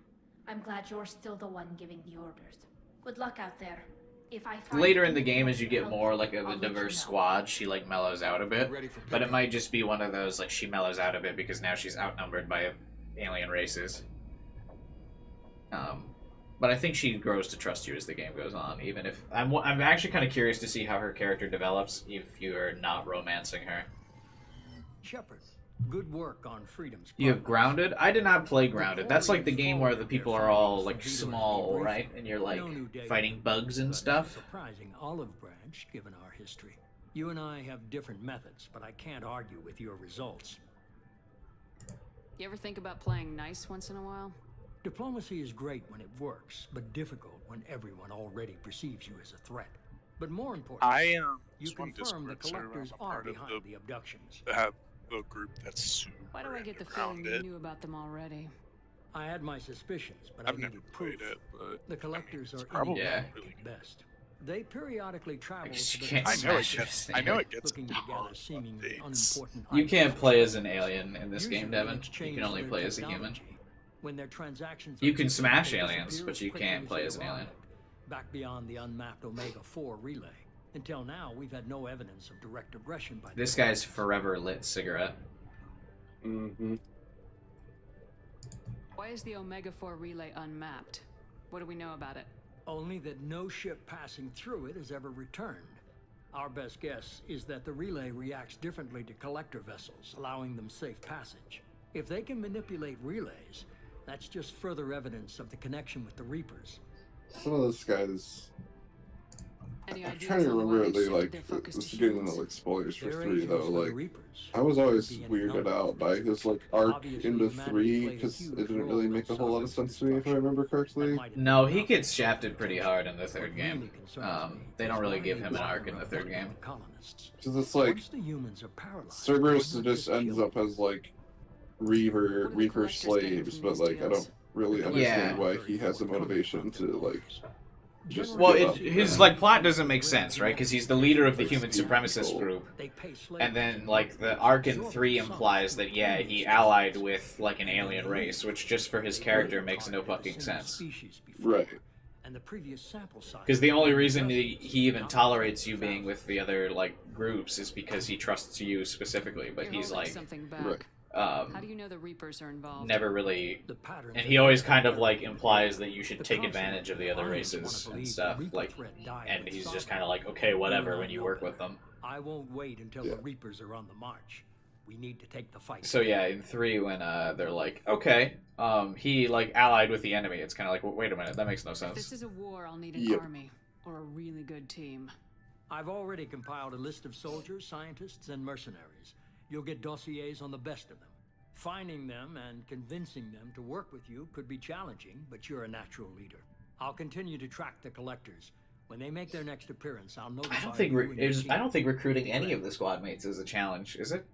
I'm glad you're still the one giving the orders. Good luck out there. If I find later in the anything game, that as you can get help more you, like of I'll a let you diverse know. squad, she like mellows out a bit. Ready for But it pickup. might just be one of those like she mellows out a bit because now she's outnumbered by alien races. But I think she grows to trust you as the game goes on. Even if I'm actually kind of curious to see how her character develops if you are not romancing her. Shepard, good work on Freedom's You have progress. Grounded? I did not play Grounded. That's like the game where the people are all like small, right? And you're like No new data, fighting bugs and but it's a stuff. surprising olive branch given our history. You and I have different methods, but I can't argue with your results. You ever think about playing nice once in a while? Diplomacy is great when it works, but difficult when everyone already perceives you as a threat. But more important, I you just one confirm the Discord server. collectors I'm a are part of behind the abductions. the group that's super Why do I get into the feeling you Grounded. knew about them already? I had my suspicions, but I've I never needed proof. played it, but The collectors it's are probably enigmatic really at best. They periodically travel guess to you the can't I know it smash gets. it. I know it gets looking to gather hard seemingly updates. unimportant You items can't for play as sale. an alien in this game, Usually Devin. in You exchange can only for play their as a human. technology. When their transactions You are can complete, smash they aliens, disappear but you quickly can't play they as an alien. arrived, back beyond the unmapped Omega-4 relay. Until now, we've had no evidence of direct aggression by This the guy's forever lit cigarette. Mm-hmm. Why is the Omega-4 relay unmapped? What do we know about it? Only that no ship passing through it has ever returned. Our best guess is that the relay reacts differently to collector vessels, allowing them safe passage. If they can manipulate relays, that's just further evidence of the connection with the Reapers. Some of those guys. Any I'm ideas trying to on remember why if they they shifted like their focus this to is getting humans? into like spoilers for They're 3 agents though. for the Like Reapers. I was always Could be any weirded number. out by his like arc Obviously, into humanity 3 played a because huge it didn't role really in make a whole lot of Cyber's sense to me if I destruction. remember That correctly. might have been No, he enough gets to shafted pretty attention. hard in the third What game. really concerns me They is don't really why give they him an arc bother in the third avoiding game. the colonists. Because it's like Once the humans are paralyzed, Cerberus why not just ends kill up as like What are the Reaper collectors getting slaves, from but these like I deals? don't really The understand Yeah. why he has a motivation to like just Well, give up. his like plot doesn't make sense, right? Because he's the leader of the Like, human Steve supremacist Cole. group, They pay slaves and then and like the workers arc in absorb 3 the sons implies from that yeah, previous he species. allied with like an alien And race, they which just for his were character makes no targeted a fucking single sense. species before, Right. and the previous sample size Because the only was reason dozen, he even not tolerates you 10,000. being with the other like groups is because he trusts you specifically, but You're he's holding like something back. Right. How do you know the Reapers are involved? never really. The patterns And of he always the kind of like area implies that you should The take Council advantage of the other Alliance wanna races and believe stuff. the Reaper Like, threat died and with he's just Sovereign. kind of like, okay, whatever. and When I you know work better. with them. I won't wait until Yeah. the Reapers are on the march. We need to take the fight. So yeah, in 3 when they're like, okay, he like allied with the enemy. It's kind of like, well, wait a minute, that makes no If this sense. is a war, I'll need an Yep. army or a really good team. I've already compiled a list of soldiers, scientists, and mercenaries. You'll get dossiers on the best of them. Finding them and convincing them to work with you could be challenging, but you're a natural leader. I'll continue to track the collectors. When they make their next appearance, I'll notify I don't think you and your I don't team. think recruiting any of the squad mates is a challenge, is it?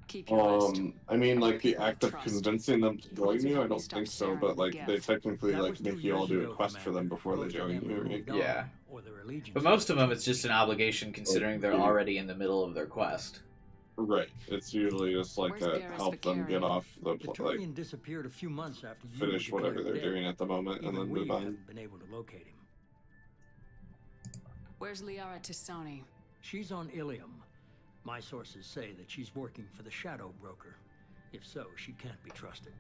Keep your list. I mean, like the People act of trust. convincing them to join Once you you, I help me don't stop think so. staring But at the like they gift. technically That like was make 2 you all years do ago, a quest for them Commander. before they Most of join them you. were Right? moved on, Yeah. or their allegiance But most of them, was it's just an obligation considering they're Okay. already in the middle of their quest. Right. It's usually just like Where's a Garrus help them Vicarian? get off the The like Turian disappeared a few months after you finish were whatever declared they're dead. doing at the moment and Even then we move on. haven't been able to locate him. Where's Liara Tisoni? She's on Ilium. My sources say that she's working for the Shadow Broker. If so, she can't be trusted.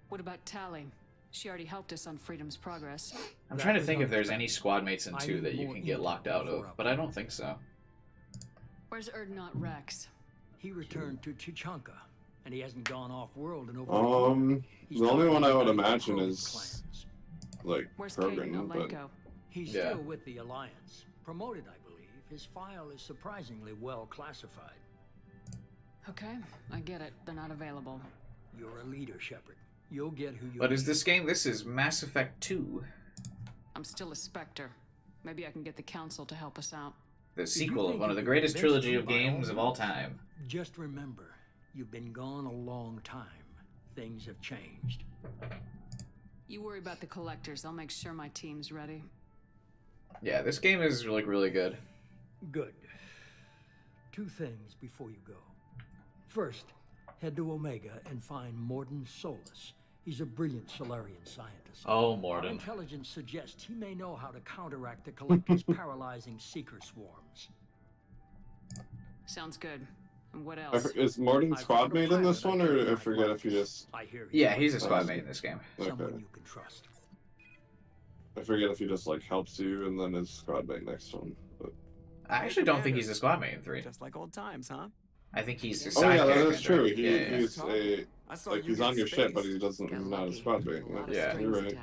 What about Tally? She already helped us on Freedom's Progress. I'm That trying to was think if there's any unexpected. squad mates in I 2 need that you more can get intel locked out before of, but I don't think so. Where's Erdnot Rex? He returned to Chichanka, and he hasn't gone off-world in over a year. He's The only one I would targeted by imagine Krogan is clans. like Where's Caden Krogan, but Alenko? He's Yeah. still with the Alliance. Promoted, I believe. His file is surprisingly well classified. Okay, I get it. They're not available. You're a leader, Shepard. You'll get who you But is need. this game? This is Mass Effect 2, I'm still a Spectre. Maybe I can get the Council to help us out. the you sequel of think one you of the can greatest convince trilogy them, of by all games of all means. time. Just remember, you've been gone a long time. Things have changed. You worry about the collectors. I'll make sure my team's ready. Yeah, this game is like really good. Good. 2 things before you go. First, head to Omega and find Morden Solus. He's a brilliant Solarian scientist. Oh, Our Morden. intelligence suggests he may know how to counteract the Collector's paralyzing seeker swarms. Sounds good. And what else? Is Morden I squad found a mate in this pilot one, I or I cannot forget if you work just... I hear Yeah, he's a squad mate in this game. Someone Okay. you can trust. I forget if he just, like, helps you and then is squad mate next one. But... I actually don't think he's a squad mate in 3. Just like old times, huh? I think he's a Oh side yeah, character. that's true. Yeah. He's a... Like, he's on your ship, but he doesn't... He's not a squad mate. Yeah. You're right.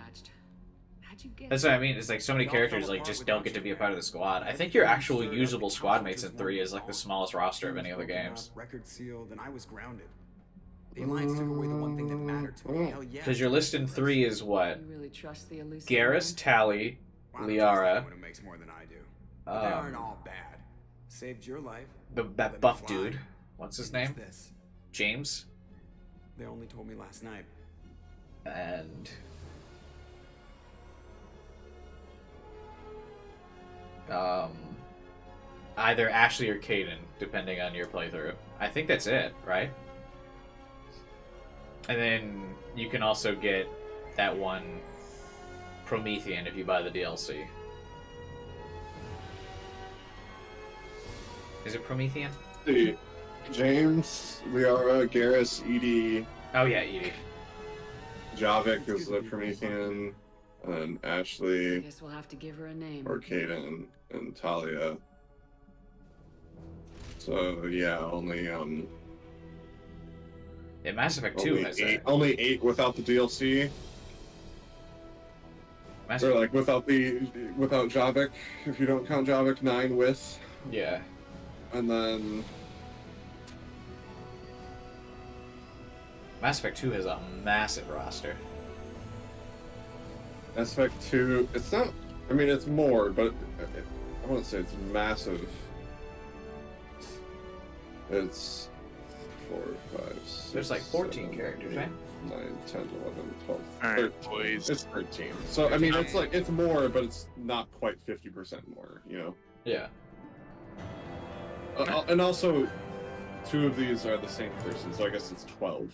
That's what I mean. It's like so many characters like just don't get to be a part of the squad. I think your actual usable squad mates in 3 is like the smallest roster of any other games. Record sealed, and I was grounded. The Alliance took away the one thing that mattered to me. Hell yeah. Because your list in 3 is what? You really trust the elusive Garrus, man? Tally, Liara. Who makes more than I do. But they aren't all bad. Saved your life. That buff dude. What's his name? This. James. They only told me last night. And either Ashley or Caden, depending on your playthrough. I think that's it, right? And then you can also get that one Promethean if you buy the DLC. Is it Promethean? See, James, Liara, Garrus, Edie. Oh yeah, Edie. Javik is the Promethean, and Ashley, Guess we'll have to give her a name. or Caden, and Talia. So yeah, only Yeah, Mass Effect 2 has only 8 without the DLC. Or like without Javik, if you don't count Javik, 9 with. Yeah. And then Mass Effect 2 has a massive roster. Mass Effect 2, it's not, I mean, it's more, but I wouldn't say it's massive. It's 4, 5, 6. There's like 14 7, characters, 8, right? 9, 10, 11, 12. Alright, boys. It's 13. So, I mean, it's like, it's more, but it's not quite 50% more, you know? Yeah. And also, 2 of these are the same person, so I guess it's 12.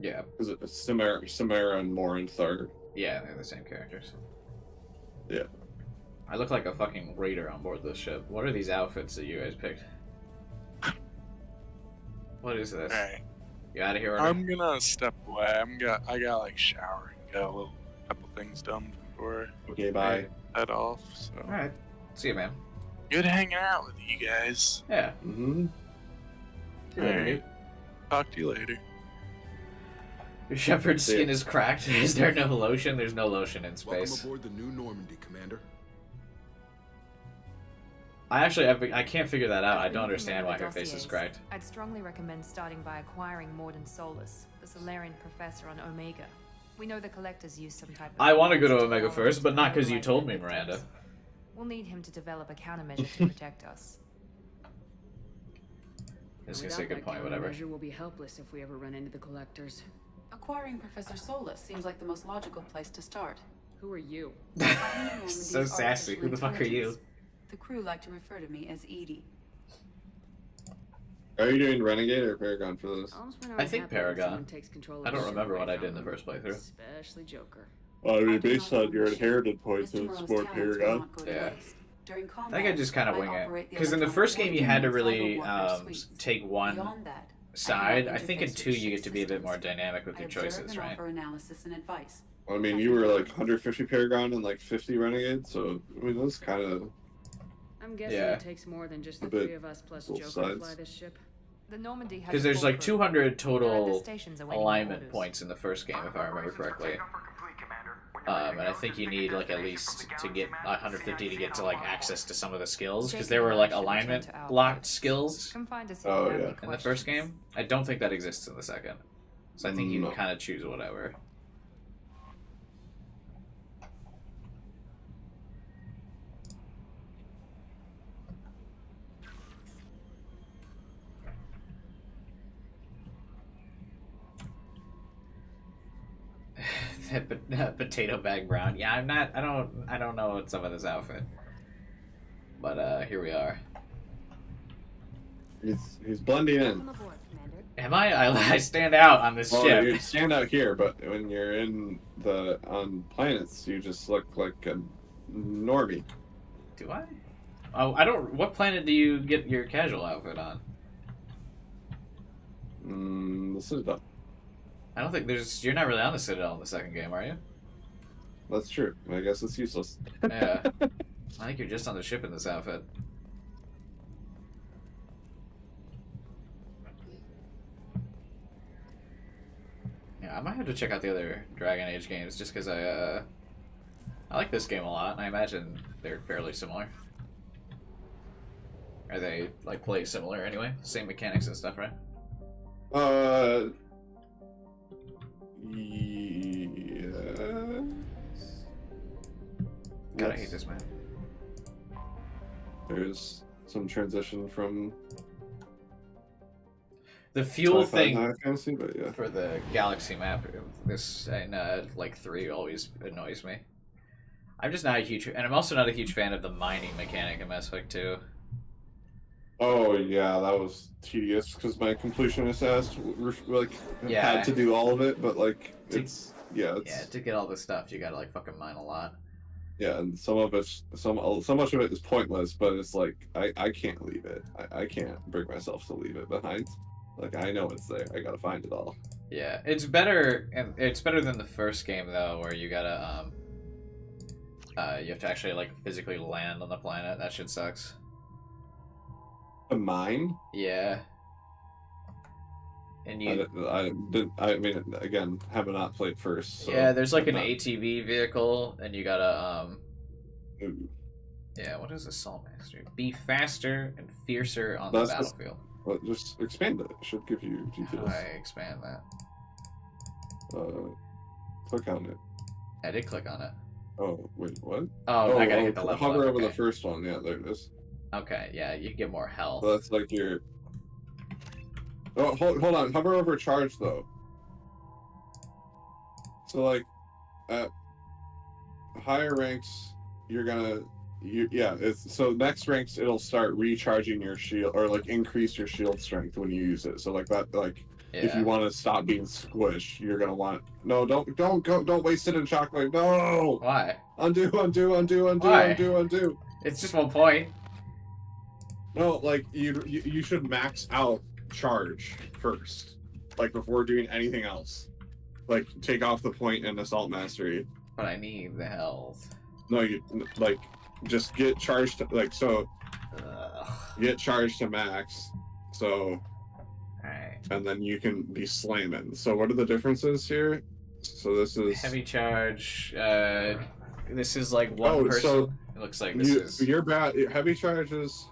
Yeah. Because it's Samara and Morinth are... Yeah, they're the same characters. Yeah. I look like a fucking raider on board this ship. What are these outfits that you guys picked? What is this? Alright. You out of here? I'm gonna step away. I got like shower and get a little couple things done before Okay, bye. I head off. So. Alright. See you, man. Good hanging out with you guys. Yeah. Mm-hmm. See you later, Alright. dude. Talk to you later. Your shepherd's skin is cracked. Is there no lotion? There's no lotion in space. Welcome aboard the new Normandy, Commander. I can't figure that out. I don't understand why her face is Dossiers. cracked. I'd strongly recommend starting by acquiring Morden Solus, the Solarian professor on Omega. We know the collectors use some type of... I want to go to Omega first, but not because you told me, Miranda. We'll need him to develop a countermeasure to protect us. I was gonna say good point, whatever. Measure will be helpless if we ever run into the collectors. Acquiring Professor Solus seems like the most logical place to start. Who are you? So sassy. Who the fuck are you? The crew like to refer to me as Edie. Are you doing Renegade or Paragon for this? I think Paragon. I don't remember what I did in the first playthrough. Especially Joker. Well, I mean, based on your inhabited points, it's more Paragon. Yeah. I think I just kind of wing it. Because in the first game, you had to really take one side. I think in 2, you get to be a bit more dynamic with your choices, right? Analysis and advice. I mean, you were like 150 Paragon and like 50 Renegade, so I mean, that's kind of. I'm guessing it takes more than just the 3 of us plus Joker to fly this ship. The Normandy has Because there's like 200 total stations awaiting alignment orders. points in the first game, if I remember correctly. And I think you need like at least to get 150 to get to like access to some of the skills, because there were like alignment locked skills Come find us Oh, yeah. in the first game. I don't think that exists in the second, so I think you can kind of choose whatever. Potato bag brown. Yeah, I'm not. I don't know what's up with this outfit. But here we are. He's blending in. Welcome aboard, Commander. Am I? I stand out on this Well, ship. you stand out here, but when you're on planets, you just look like a normie. Do I? Oh, I don't. What planet do you get your casual outfit on? The Citadel. I don't think there's. You're not really on the Citadel in the second game, are you? That's true. I guess it's useless. Yeah. I think you're just on the ship in this outfit. Yeah, I might have to check out the other Dragon Age games just because I like this game a lot, and I imagine they're fairly similar. Are they like play similar anyway? Same mechanics and stuff, right? Yeah. God, I hate this man. There's some transition from the fuel sci-fi thing high fantasy, but yeah. for the galaxy map. This and like 3 always annoys me. I'm just not a huge, and I'm also not a huge fan of the mining mechanic in Mass Effect 2. Oh yeah, that was tedious because my completionist ass like Yeah. had to do all of it, but like it's Yeah, to get all this stuff, you gotta like fucking mine a lot. yeah, and some of it's so much of it is pointless, but it's like I can't leave it. I can't bring myself to leave it behind. Like I know it's there. I gotta find it all. Yeah, it's better, and it's better than the first game though, where you gotta you have to actually like physically land on the planet. That shit sucks. A mine? Yeah. And you. I mean, again, have not played first. So Yeah, there's like I'm an not- ATV vehicle, and you gotta Yeah, what is Assault Master? Be faster and fiercer on the That's just- battlefield. Well, just expand it. It should give you How do details. I expand that? Click on it. I did click on it. Oh wait, what? Oh, I gotta hit the level Hover up, over the okay. first one. Yeah, there it is. Okay, yeah, you get more health. So that's like your. Oh, hold on. Hover over charge though. So like, at higher ranks, you're gonna. It's so next ranks it'll start recharging your shield or like increase your shield strength when you use it. So like that, like if Yeah. you want to stop being squished, you're gonna want don't waste it in shockwave. No. Why? Undo. Why? Undo. It's just 1 point. No, like you should max out charge first, like before doing anything else. Like take off the point in assault mastery. But I need the health. No, you like just get charged to, like so. Get charged to max. So. Alright. And then you can be slamming. So what are the differences here? So this is Heavy charge. This is like one person. So it looks like this is. Your heavy charges.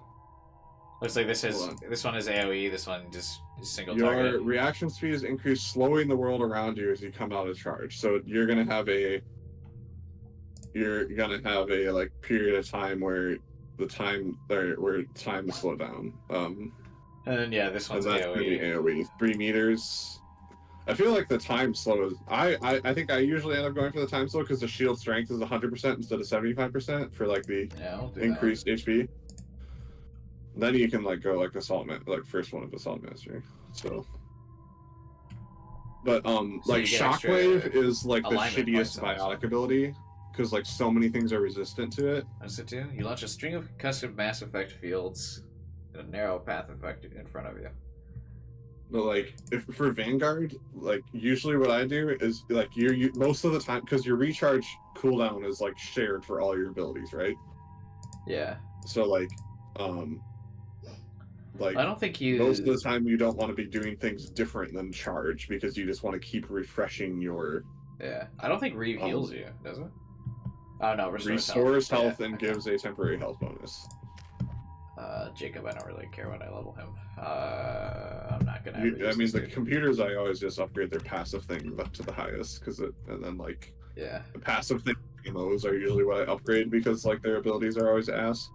Looks like this is. Hold on. This one is AOE. This one just is single Your target. reaction speed is increased, slowing the world around you as you come out of charge. So you're gonna have a like period of time where time is slowed down. And then yeah, this one's and that's gonna be AOE. AOE. 3 meters. I feel like the time slow is. I think I usually end up going for the time slow because the shield strength is 100% instead of 75% for like the I'll do increased HP. Then you can like go like first one of assault mastery. So, but So like you get extra shockwave is like the alignment shittiest points also. biotic ability because like so many things are resistant to it. What does it do? You launch a string of concussive Mass Effect fields in a narrow path effect in front of you. But like if for Vanguard, like usually what I do is like you most of the time because your recharge cooldown is like shared for all your abilities, right? Yeah. So like I don't think you. most of the time you don't want to be doing things different than charge because you just want to keep refreshing your. Yeah, I don't think Reeve heals you, does it? Oh no, restores health Yeah, and okay. gives a temporary health bonus. Jacob, I don't really care when I level him. I'm not gonna. ever I use mean, this the dude. computers I always just upgrade their passive thing up to the highest and then like Yeah. the passive thing those are usually what I upgrade because like their abilities are always ass.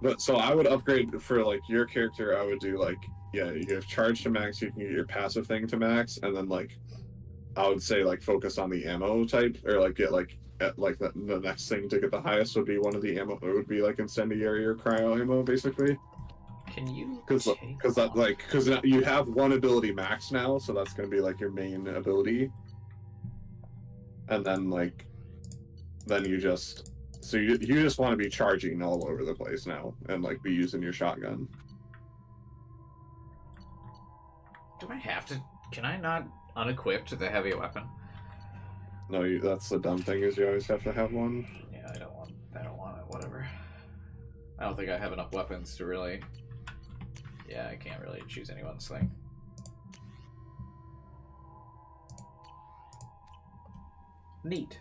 But so I would upgrade for like your character. I would do like you have charge to max. You can get your passive thing to max, and then like I would say like focus on the ammo type or like get like at like the next thing to get the highest would be one of the ammo. It would be like incendiary or cryo ammo basically. Can you? Because you have one ability max now, so that's going to be like your main ability, and then you just you just want to be charging all over the place now and like be using your shotgun. Do I have to? Can I not unequip the heavy weapon? No, that's the dumb thing is you always have to have one. Yeah, I don't want it. Whatever. I don't think I have enough weapons to really. Yeah, I can't really choose anyone's thing. Neat.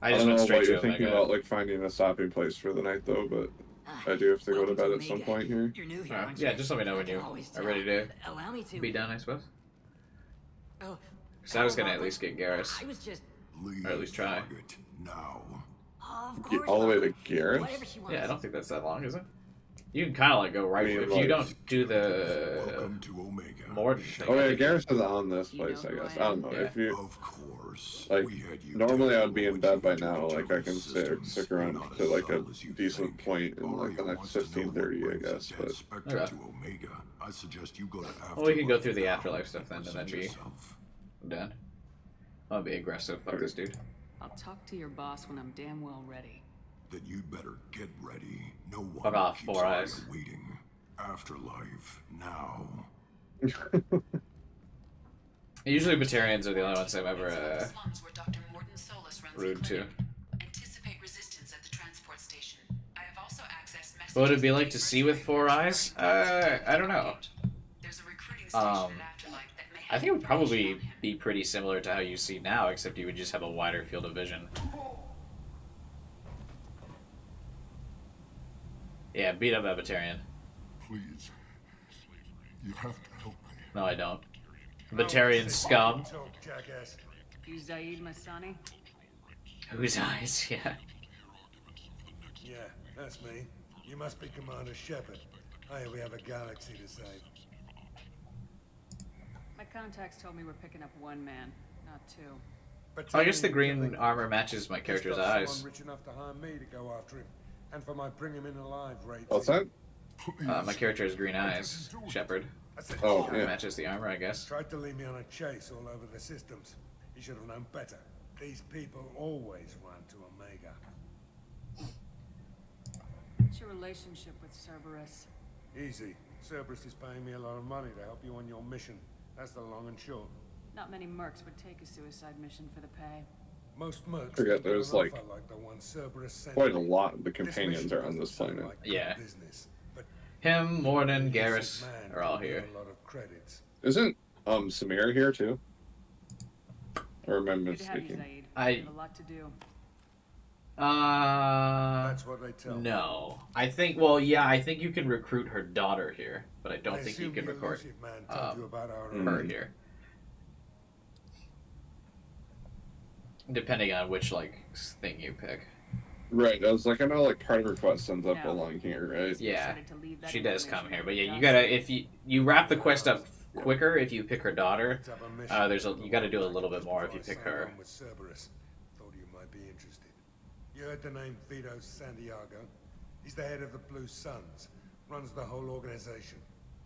I don't know what you're thinking about, like finding a stopping place for the night though, but I do have to go to bed at some point here. Yeah, just let me know when you are ready to be done, I suppose. Oh, because I was gonna at least get Garrus, or at least try. Now. Get all the way to Garrus? Yeah, I don't think that's that long, is it? You can kind of like go right if you don't do the Morden thing. Oh yeah, Garrus is on this place, I guess. I don't know if you. Like normally, I would be in bed by now. Like I can stick around to like a decent point in like the next 15:30, I guess. But okay. Well, we can go through the afterlife stuff then, and then be done. I'll be aggressive. Fuck this dude. I'll talk to your boss when I'm damn well ready. Then you'd better get ready. No one Fuck off, keeps Four Eyes. around waiting. Afterlife now. Usually, Batarians are the only ones I've ever rude to. What would it be like to see with Four Eyes? I don't know. I think it would probably be pretty similar to how you see now, except you would just have a wider field of vision. Yeah, beat up that Batarian. Please, you have to help me. No, I don't. Batarian scum. You Zaid Masani? Whose eyes? Yeah. Yeah, that's me. You must be Commander Shepard. Hey, we have a galaxy to save. My contacts told me we're picking up one man, not two. But I guess the green armor matches my character's eyes. Rich enough to hire me to go after him, and for my bring him in alive rate. What's that? My character has green eyes. Shepard. Oh, yeah. Matches the armor, I guess. Tried to lead me on a chase all over the systems. He should have known better. These people always run to Omega. What's your relationship with Cerberus? Easy. Cerberus is paying me a lot of money to help you on your mission. That's the long and short. Not many mercs would take a suicide mission for the pay. Most mercs. Forget there's like the one Cerberus sent quite a lot of the companions are on this planet. Yeah. Him, Morden, Garrus are all here. Isn't Samir here too? Or remember speaking? I have a lot to do. That's what they tell me. No. I think, well, yeah, I think you can recruit her daughter here, but I don't think you can record her here. Depending on which, like, thing you pick. Right, I was like, I know, like, part of her quest ends up along here, right? Yeah, she does come here, but yeah, you gotta, if you wrap the quest up quicker if you pick her daughter, you gotta do a little bit more if you pick her. Thought you might be interested. You heard the name Vito Santiago? He's the head of the Blue Suns, runs the whole organization.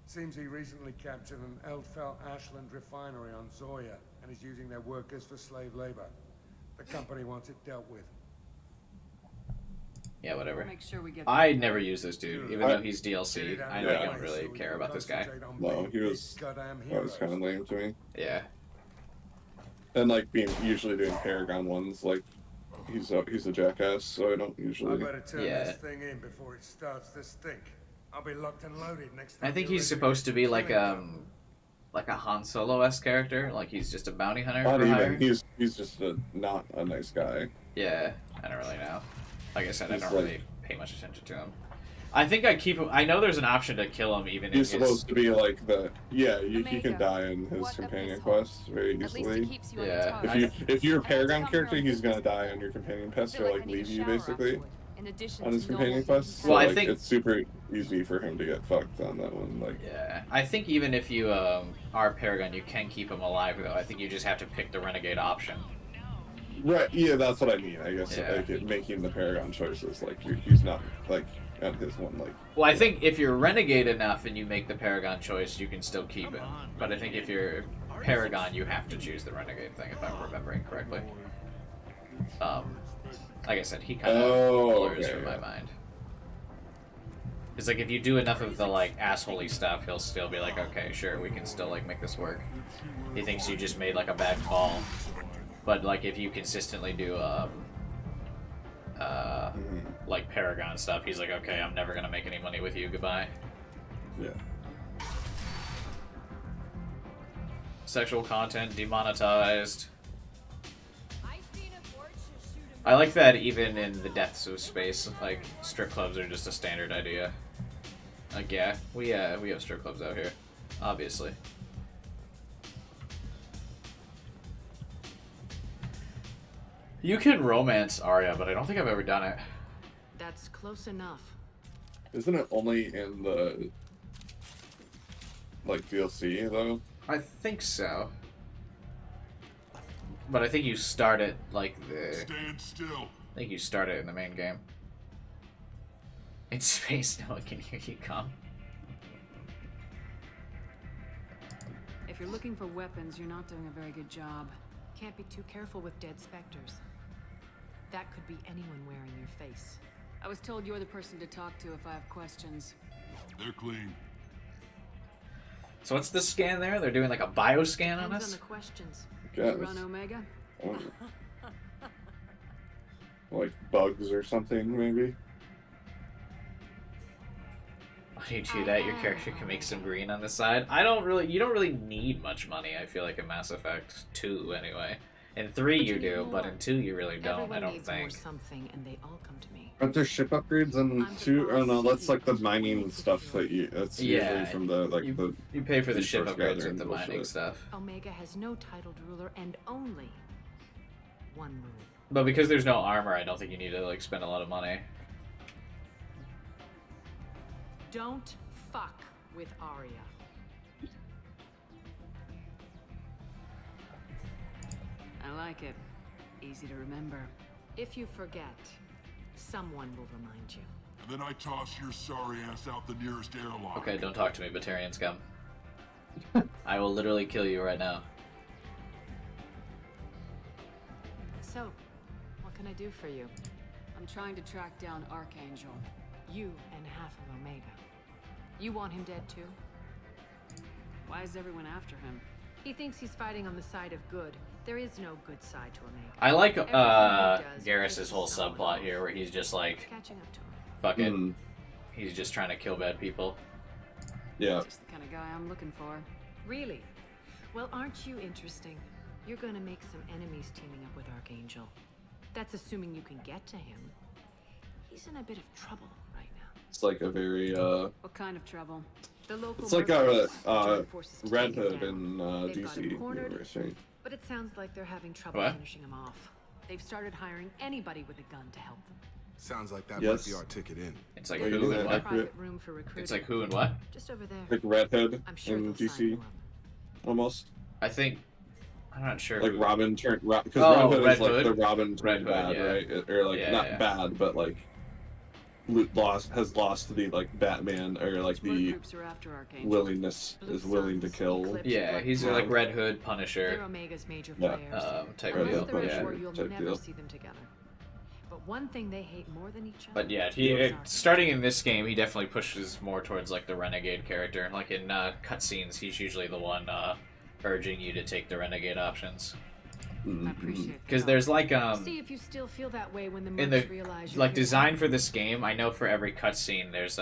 Seems he recently captured an Eldfell Ashland refinery on Zoya, and is using their workers for slave labor. The company wants it dealt with. Yeah, whatever. Make sure we get I never use this dude, even though he's DLC. I don't really care about this guy. No, he was kind of lame to me. Yeah. And like usually doing Paragon ones, like he's a jackass, so I don't usually. I better turn this thing in before it starts to stink. I'll be locked and loaded next time. I think he's supposed to be like a Han Solo-esque character, like he's just a bounty hunter. Not even. He's just not a nice guy. Yeah, I don't really know. Like I said, I don't really pay much attention to him. I think I keep him. I know there's an option to kill him even. He's supposed to be like he can die in his companion quest very easily. Yeah. If you're a Paragon character, he's gonna die on your companion quest or like leave you basically on his companion quest. So, well, I like, think it's super easy for him to get fucked on that one. Like yeah, I think even if you are Paragon, you can keep him alive though. I think you just have to pick the renegade option. Right, yeah, that's what I mean. I guess making the Paragon choices, like he's not like at his one like. Well, I think if you're renegade enough and you make the Paragon choice, you can still keep it. But I think if you're Paragon, you have to choose the renegade thing, if I'm remembering correctly. Like I said, he kind of blurs from my mind. It's like if you do enough of the like assholey stuff, he'll still be like, okay, sure, we can still like make this work. He thinks you just made like a bad call, but like if you consistently do like Paragon stuff, he's like, okay, I'm never gonna make any money with you. Goodbye. Yeah. Sexual content demonetized. I like that even in the depths of space, like strip clubs are just a standard idea. Like yeah, we have strip clubs out here, obviously. You can romance Arya, but I don't think I've ever done it. That's close enough. Isn't it only in the like DLC though? I think so. But I think you start it like the. Stand still. I think you start it in the main game. In space, no one can hear you come. If you're looking for weapons, you're not doing a very good job. Can't be too careful with dead specters. That could be anyone wearing your face. I was told you're the person to talk to if I have questions. They're clean. So what's this scan there? They're doing like a bioscan on Depends us? on the questions. Yes. You run Omega? Like bugs or something, maybe. When you do that, your character can make some green on the side. You don't really need much money, I feel like, in Mass Effect 2 anyway. In 3 you do, but in 2 you really don't, I don't think. Something and they all come to me. Aren't there ship upgrades in 2? Oh no, that's like the mining stuff that you. That's usually from the like the. You pay for the ship resource upgrades gathering with the mining bullshit. stuff. Omega has no titled ruler and only one rule. But because there's no armor, I don't think you need to like spend a lot of money. Don't fuck with Arya. I like it. Easy to remember. If you forget, someone will remind you. And then I toss your sorry ass out the nearest airlock. Okay, don't talk to me, Batarian scum. I will literally kill you right now. So, what can I do for you? I'm trying to track down Archangel. You and half of Omega. You want him dead too? Why is everyone after him? He thinks he's fighting on the side of good. There is no good side to Omega. I like Everything he does Garrus's whole pisses someone subplot off. here where he's just like, It's catching up to him. fuck it. He's just trying to kill bad people. Yeah. Just the kind of guy I'm looking for. Really? Well, aren't you interesting? You're gonna make some enemies teaming up with Archangel. That's assuming you can get to him. He's in a bit of trouble right now. It's like a very What kind of trouble? The local It's like mercenaries a joined forces to Red take him Hood down. in They've got him DC cornered, universe, right? but it sounds like they're having trouble What? finishing him off. They've started hiring anybody with a gun to help them. Sounds like that Yes. might be our ticket in. It's like Are you who that and what? accurate? Private room for recruiting. It's like who and what? Just over there. Like Red Hood I'm sure in they'll sign DC, you up. almost. I think I'm not sure. Like who- Robin turned because Oh, Red Hood Red is like Hood? the Robin Red turned Hood, bad, yeah. right? Or like Yeah, not yeah. bad, but like has lost the like Batman or like More the groups are after Archangel. willingness Blue is willing to Suns, kill. Eclipse, Yeah, Black he's Widow. like Red Hood, They're Punisher, Omega's major Yeah. players. type Red Unless Hood, they're at Punisher war, you'll type never deal. see them together. But one thing they hate more than each other. But yeah, is Archangel. starting in this game, he definitely pushes more towards like the renegade character. Like in cutscenes, he's usually the one urging you to take the renegade options. I appreciate the Because help. there's like See if you still feel that way when the in mercs the realize you're like here. design for this game, I know for every cutscene there's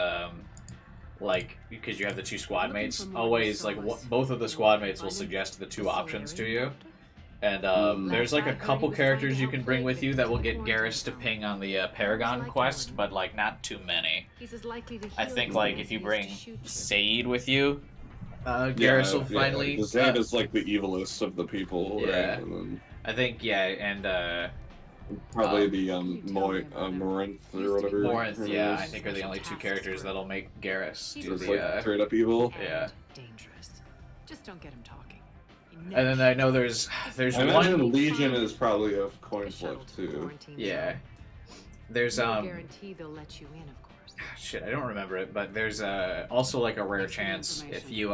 like because you have the two squad Looking mates, for more always like solace. both of the squad mates will Finding suggest the two the options to Solarian you. doctor? And there's like Last I a heard, he couple was trying to characters you help can bring plague with you that will victims get in the Garrus to quarantine ping on the Paragon like quest, Jordan. but like not too many. He's as likely to I heal think you like as if you he is bring to shoot you. Said with you, Garrus will finally. The Zed is like the evilest of the people, Yeah. right? And then I think and probably the Morinth or whatever. Morinth, her name yeah, is. I think are the only two characters that'll make Garrus do Just the like straight up evil. yeah. Dangerous. Just don't get him talking. He And then I know there's I imagine one. Legion is probably a coin flip too. Yeah. There's No guarantee they'll let you in, of course. shit, I don't remember it, but there's also like a rare chance if you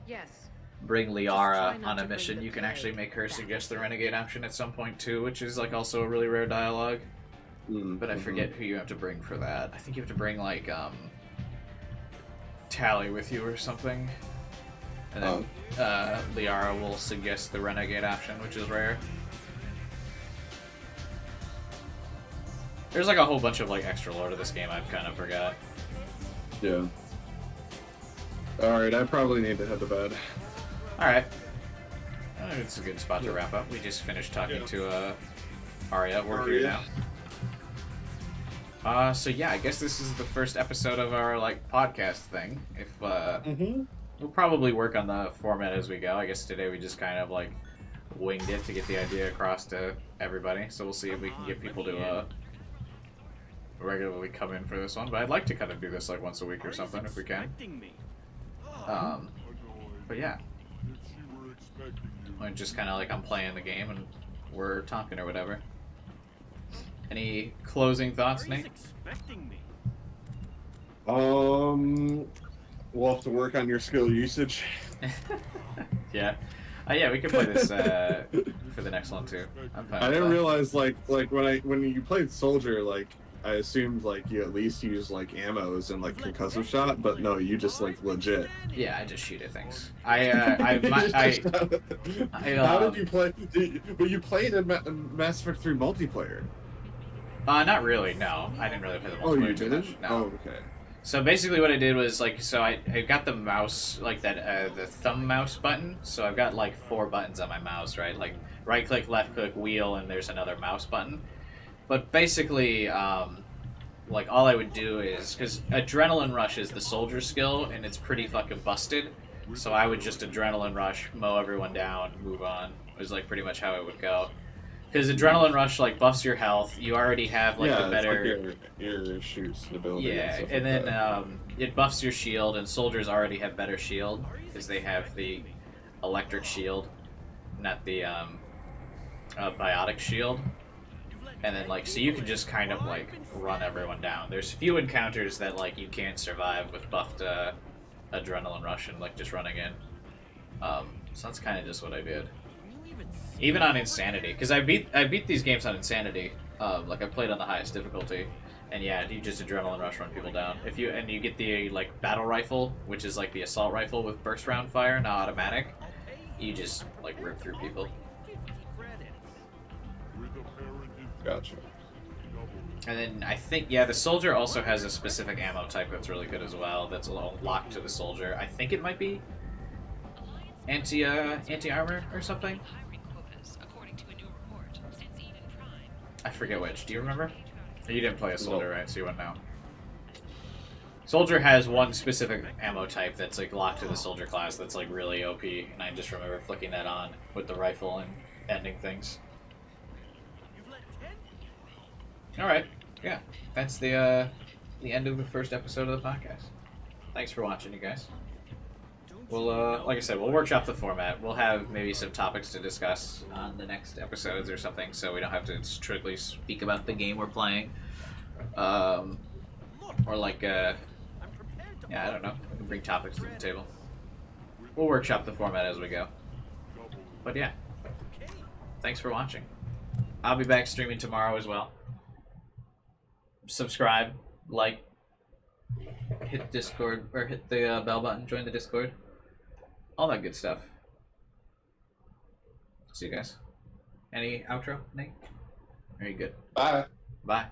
Yes. bring try Liara not on to a bring mission, the you can actually plague make her back suggest the here. renegade option at some point too, which is like also a really rare dialogue. But I forget who you have to bring for that. I think you have to bring like Tally with you or something. And then Liara will suggest the renegade option, which is rare. There's like a whole bunch of like extra lore to this game I've kind of forgot. Yeah. Alright, I probably need to head to bed. Alright. It's a good spot to wrap up. We just finished talking to Arya. We're here now. So yeah, I guess this is the first episode of our like podcast thing. If we'll probably work on the format as we go. I guess today we just kind of like winged it to get the idea across to everybody. So we'll see if we can get people to regularly come in for this one. But I'd like to kind of do this like once a week or something if we can. But yeah, I'm just kind of like I'm playing the game and we're talking or whatever. Any closing thoughts, Nate? We'll have to work on your skill usage. Yeah. Yeah, we can play this for the next one too. I'm fine I with didn't that. realize when you played Soldier, like I assumed like you at least use like ammos and like concussive shot, but no, you just like legit. Yeah, I just shoot at things. How did you play? But you played in Mass Effect 3 multiplayer. Not really. No, I didn't really play the multiplayer. Oh, you too didn't? much, no. Oh, okay. So basically, what I did was like, so I got the mouse like that, the thumb mouse button. So I've got like 4 buttons on my mouse, right? Like right click, left click, wheel, and there's another mouse button. But basically, like all I would do is because adrenaline rush is the soldier skill, and it's pretty fucking busted. So I would just adrenaline rush, mow everyone down, move on. It was like pretty much how it would go. Because adrenaline rush like buffs your health. You already have like the better. It's like your shoot stability. Yeah, and, and then it buffs your shield, and soldiers already have better shield because they have the electric shield, not the biotic shield. And then like so you can just kind of like run everyone down. There's few encounters that like you can't survive with buffed adrenaline rush and like just running in. So that's kind of just what I did. Even on Insanity, because I beat these games on Insanity. Like I played on the highest difficulty, and yeah, you just adrenaline rush run people down. If you get the like battle rifle, which is like the assault rifle with burst round fire, not automatic. You just like rip through people. Gotcha. And then I think the soldier also has a specific ammo type that's really good as well. That's a little locked to the soldier. I think it might be anti armor or something. I forget which. Do you remember? You didn't play a soldier, right? So you wouldn't know. Soldier has one specific ammo type that's like locked to the soldier class that's like really OP, and I just remember flicking that on with the rifle and ending things. All right, yeah, that's the end of the first episode of the podcast. Thanks for watching, you guys. We'll, like I said, we'll workshop the format. We'll have maybe some topics to discuss on the next episodes or something, so we don't have to strictly speak about the game we're playing. Or like, I don't know. We can bring topics to the table. We'll workshop the format as we go. But yeah, thanks for watching. I'll be back streaming tomorrow as well. Subscribe, like, hit Discord, or hit the bell button, join the Discord. All that good stuff. See you guys. Any outro, Nate? Are you good? Bye. Bye.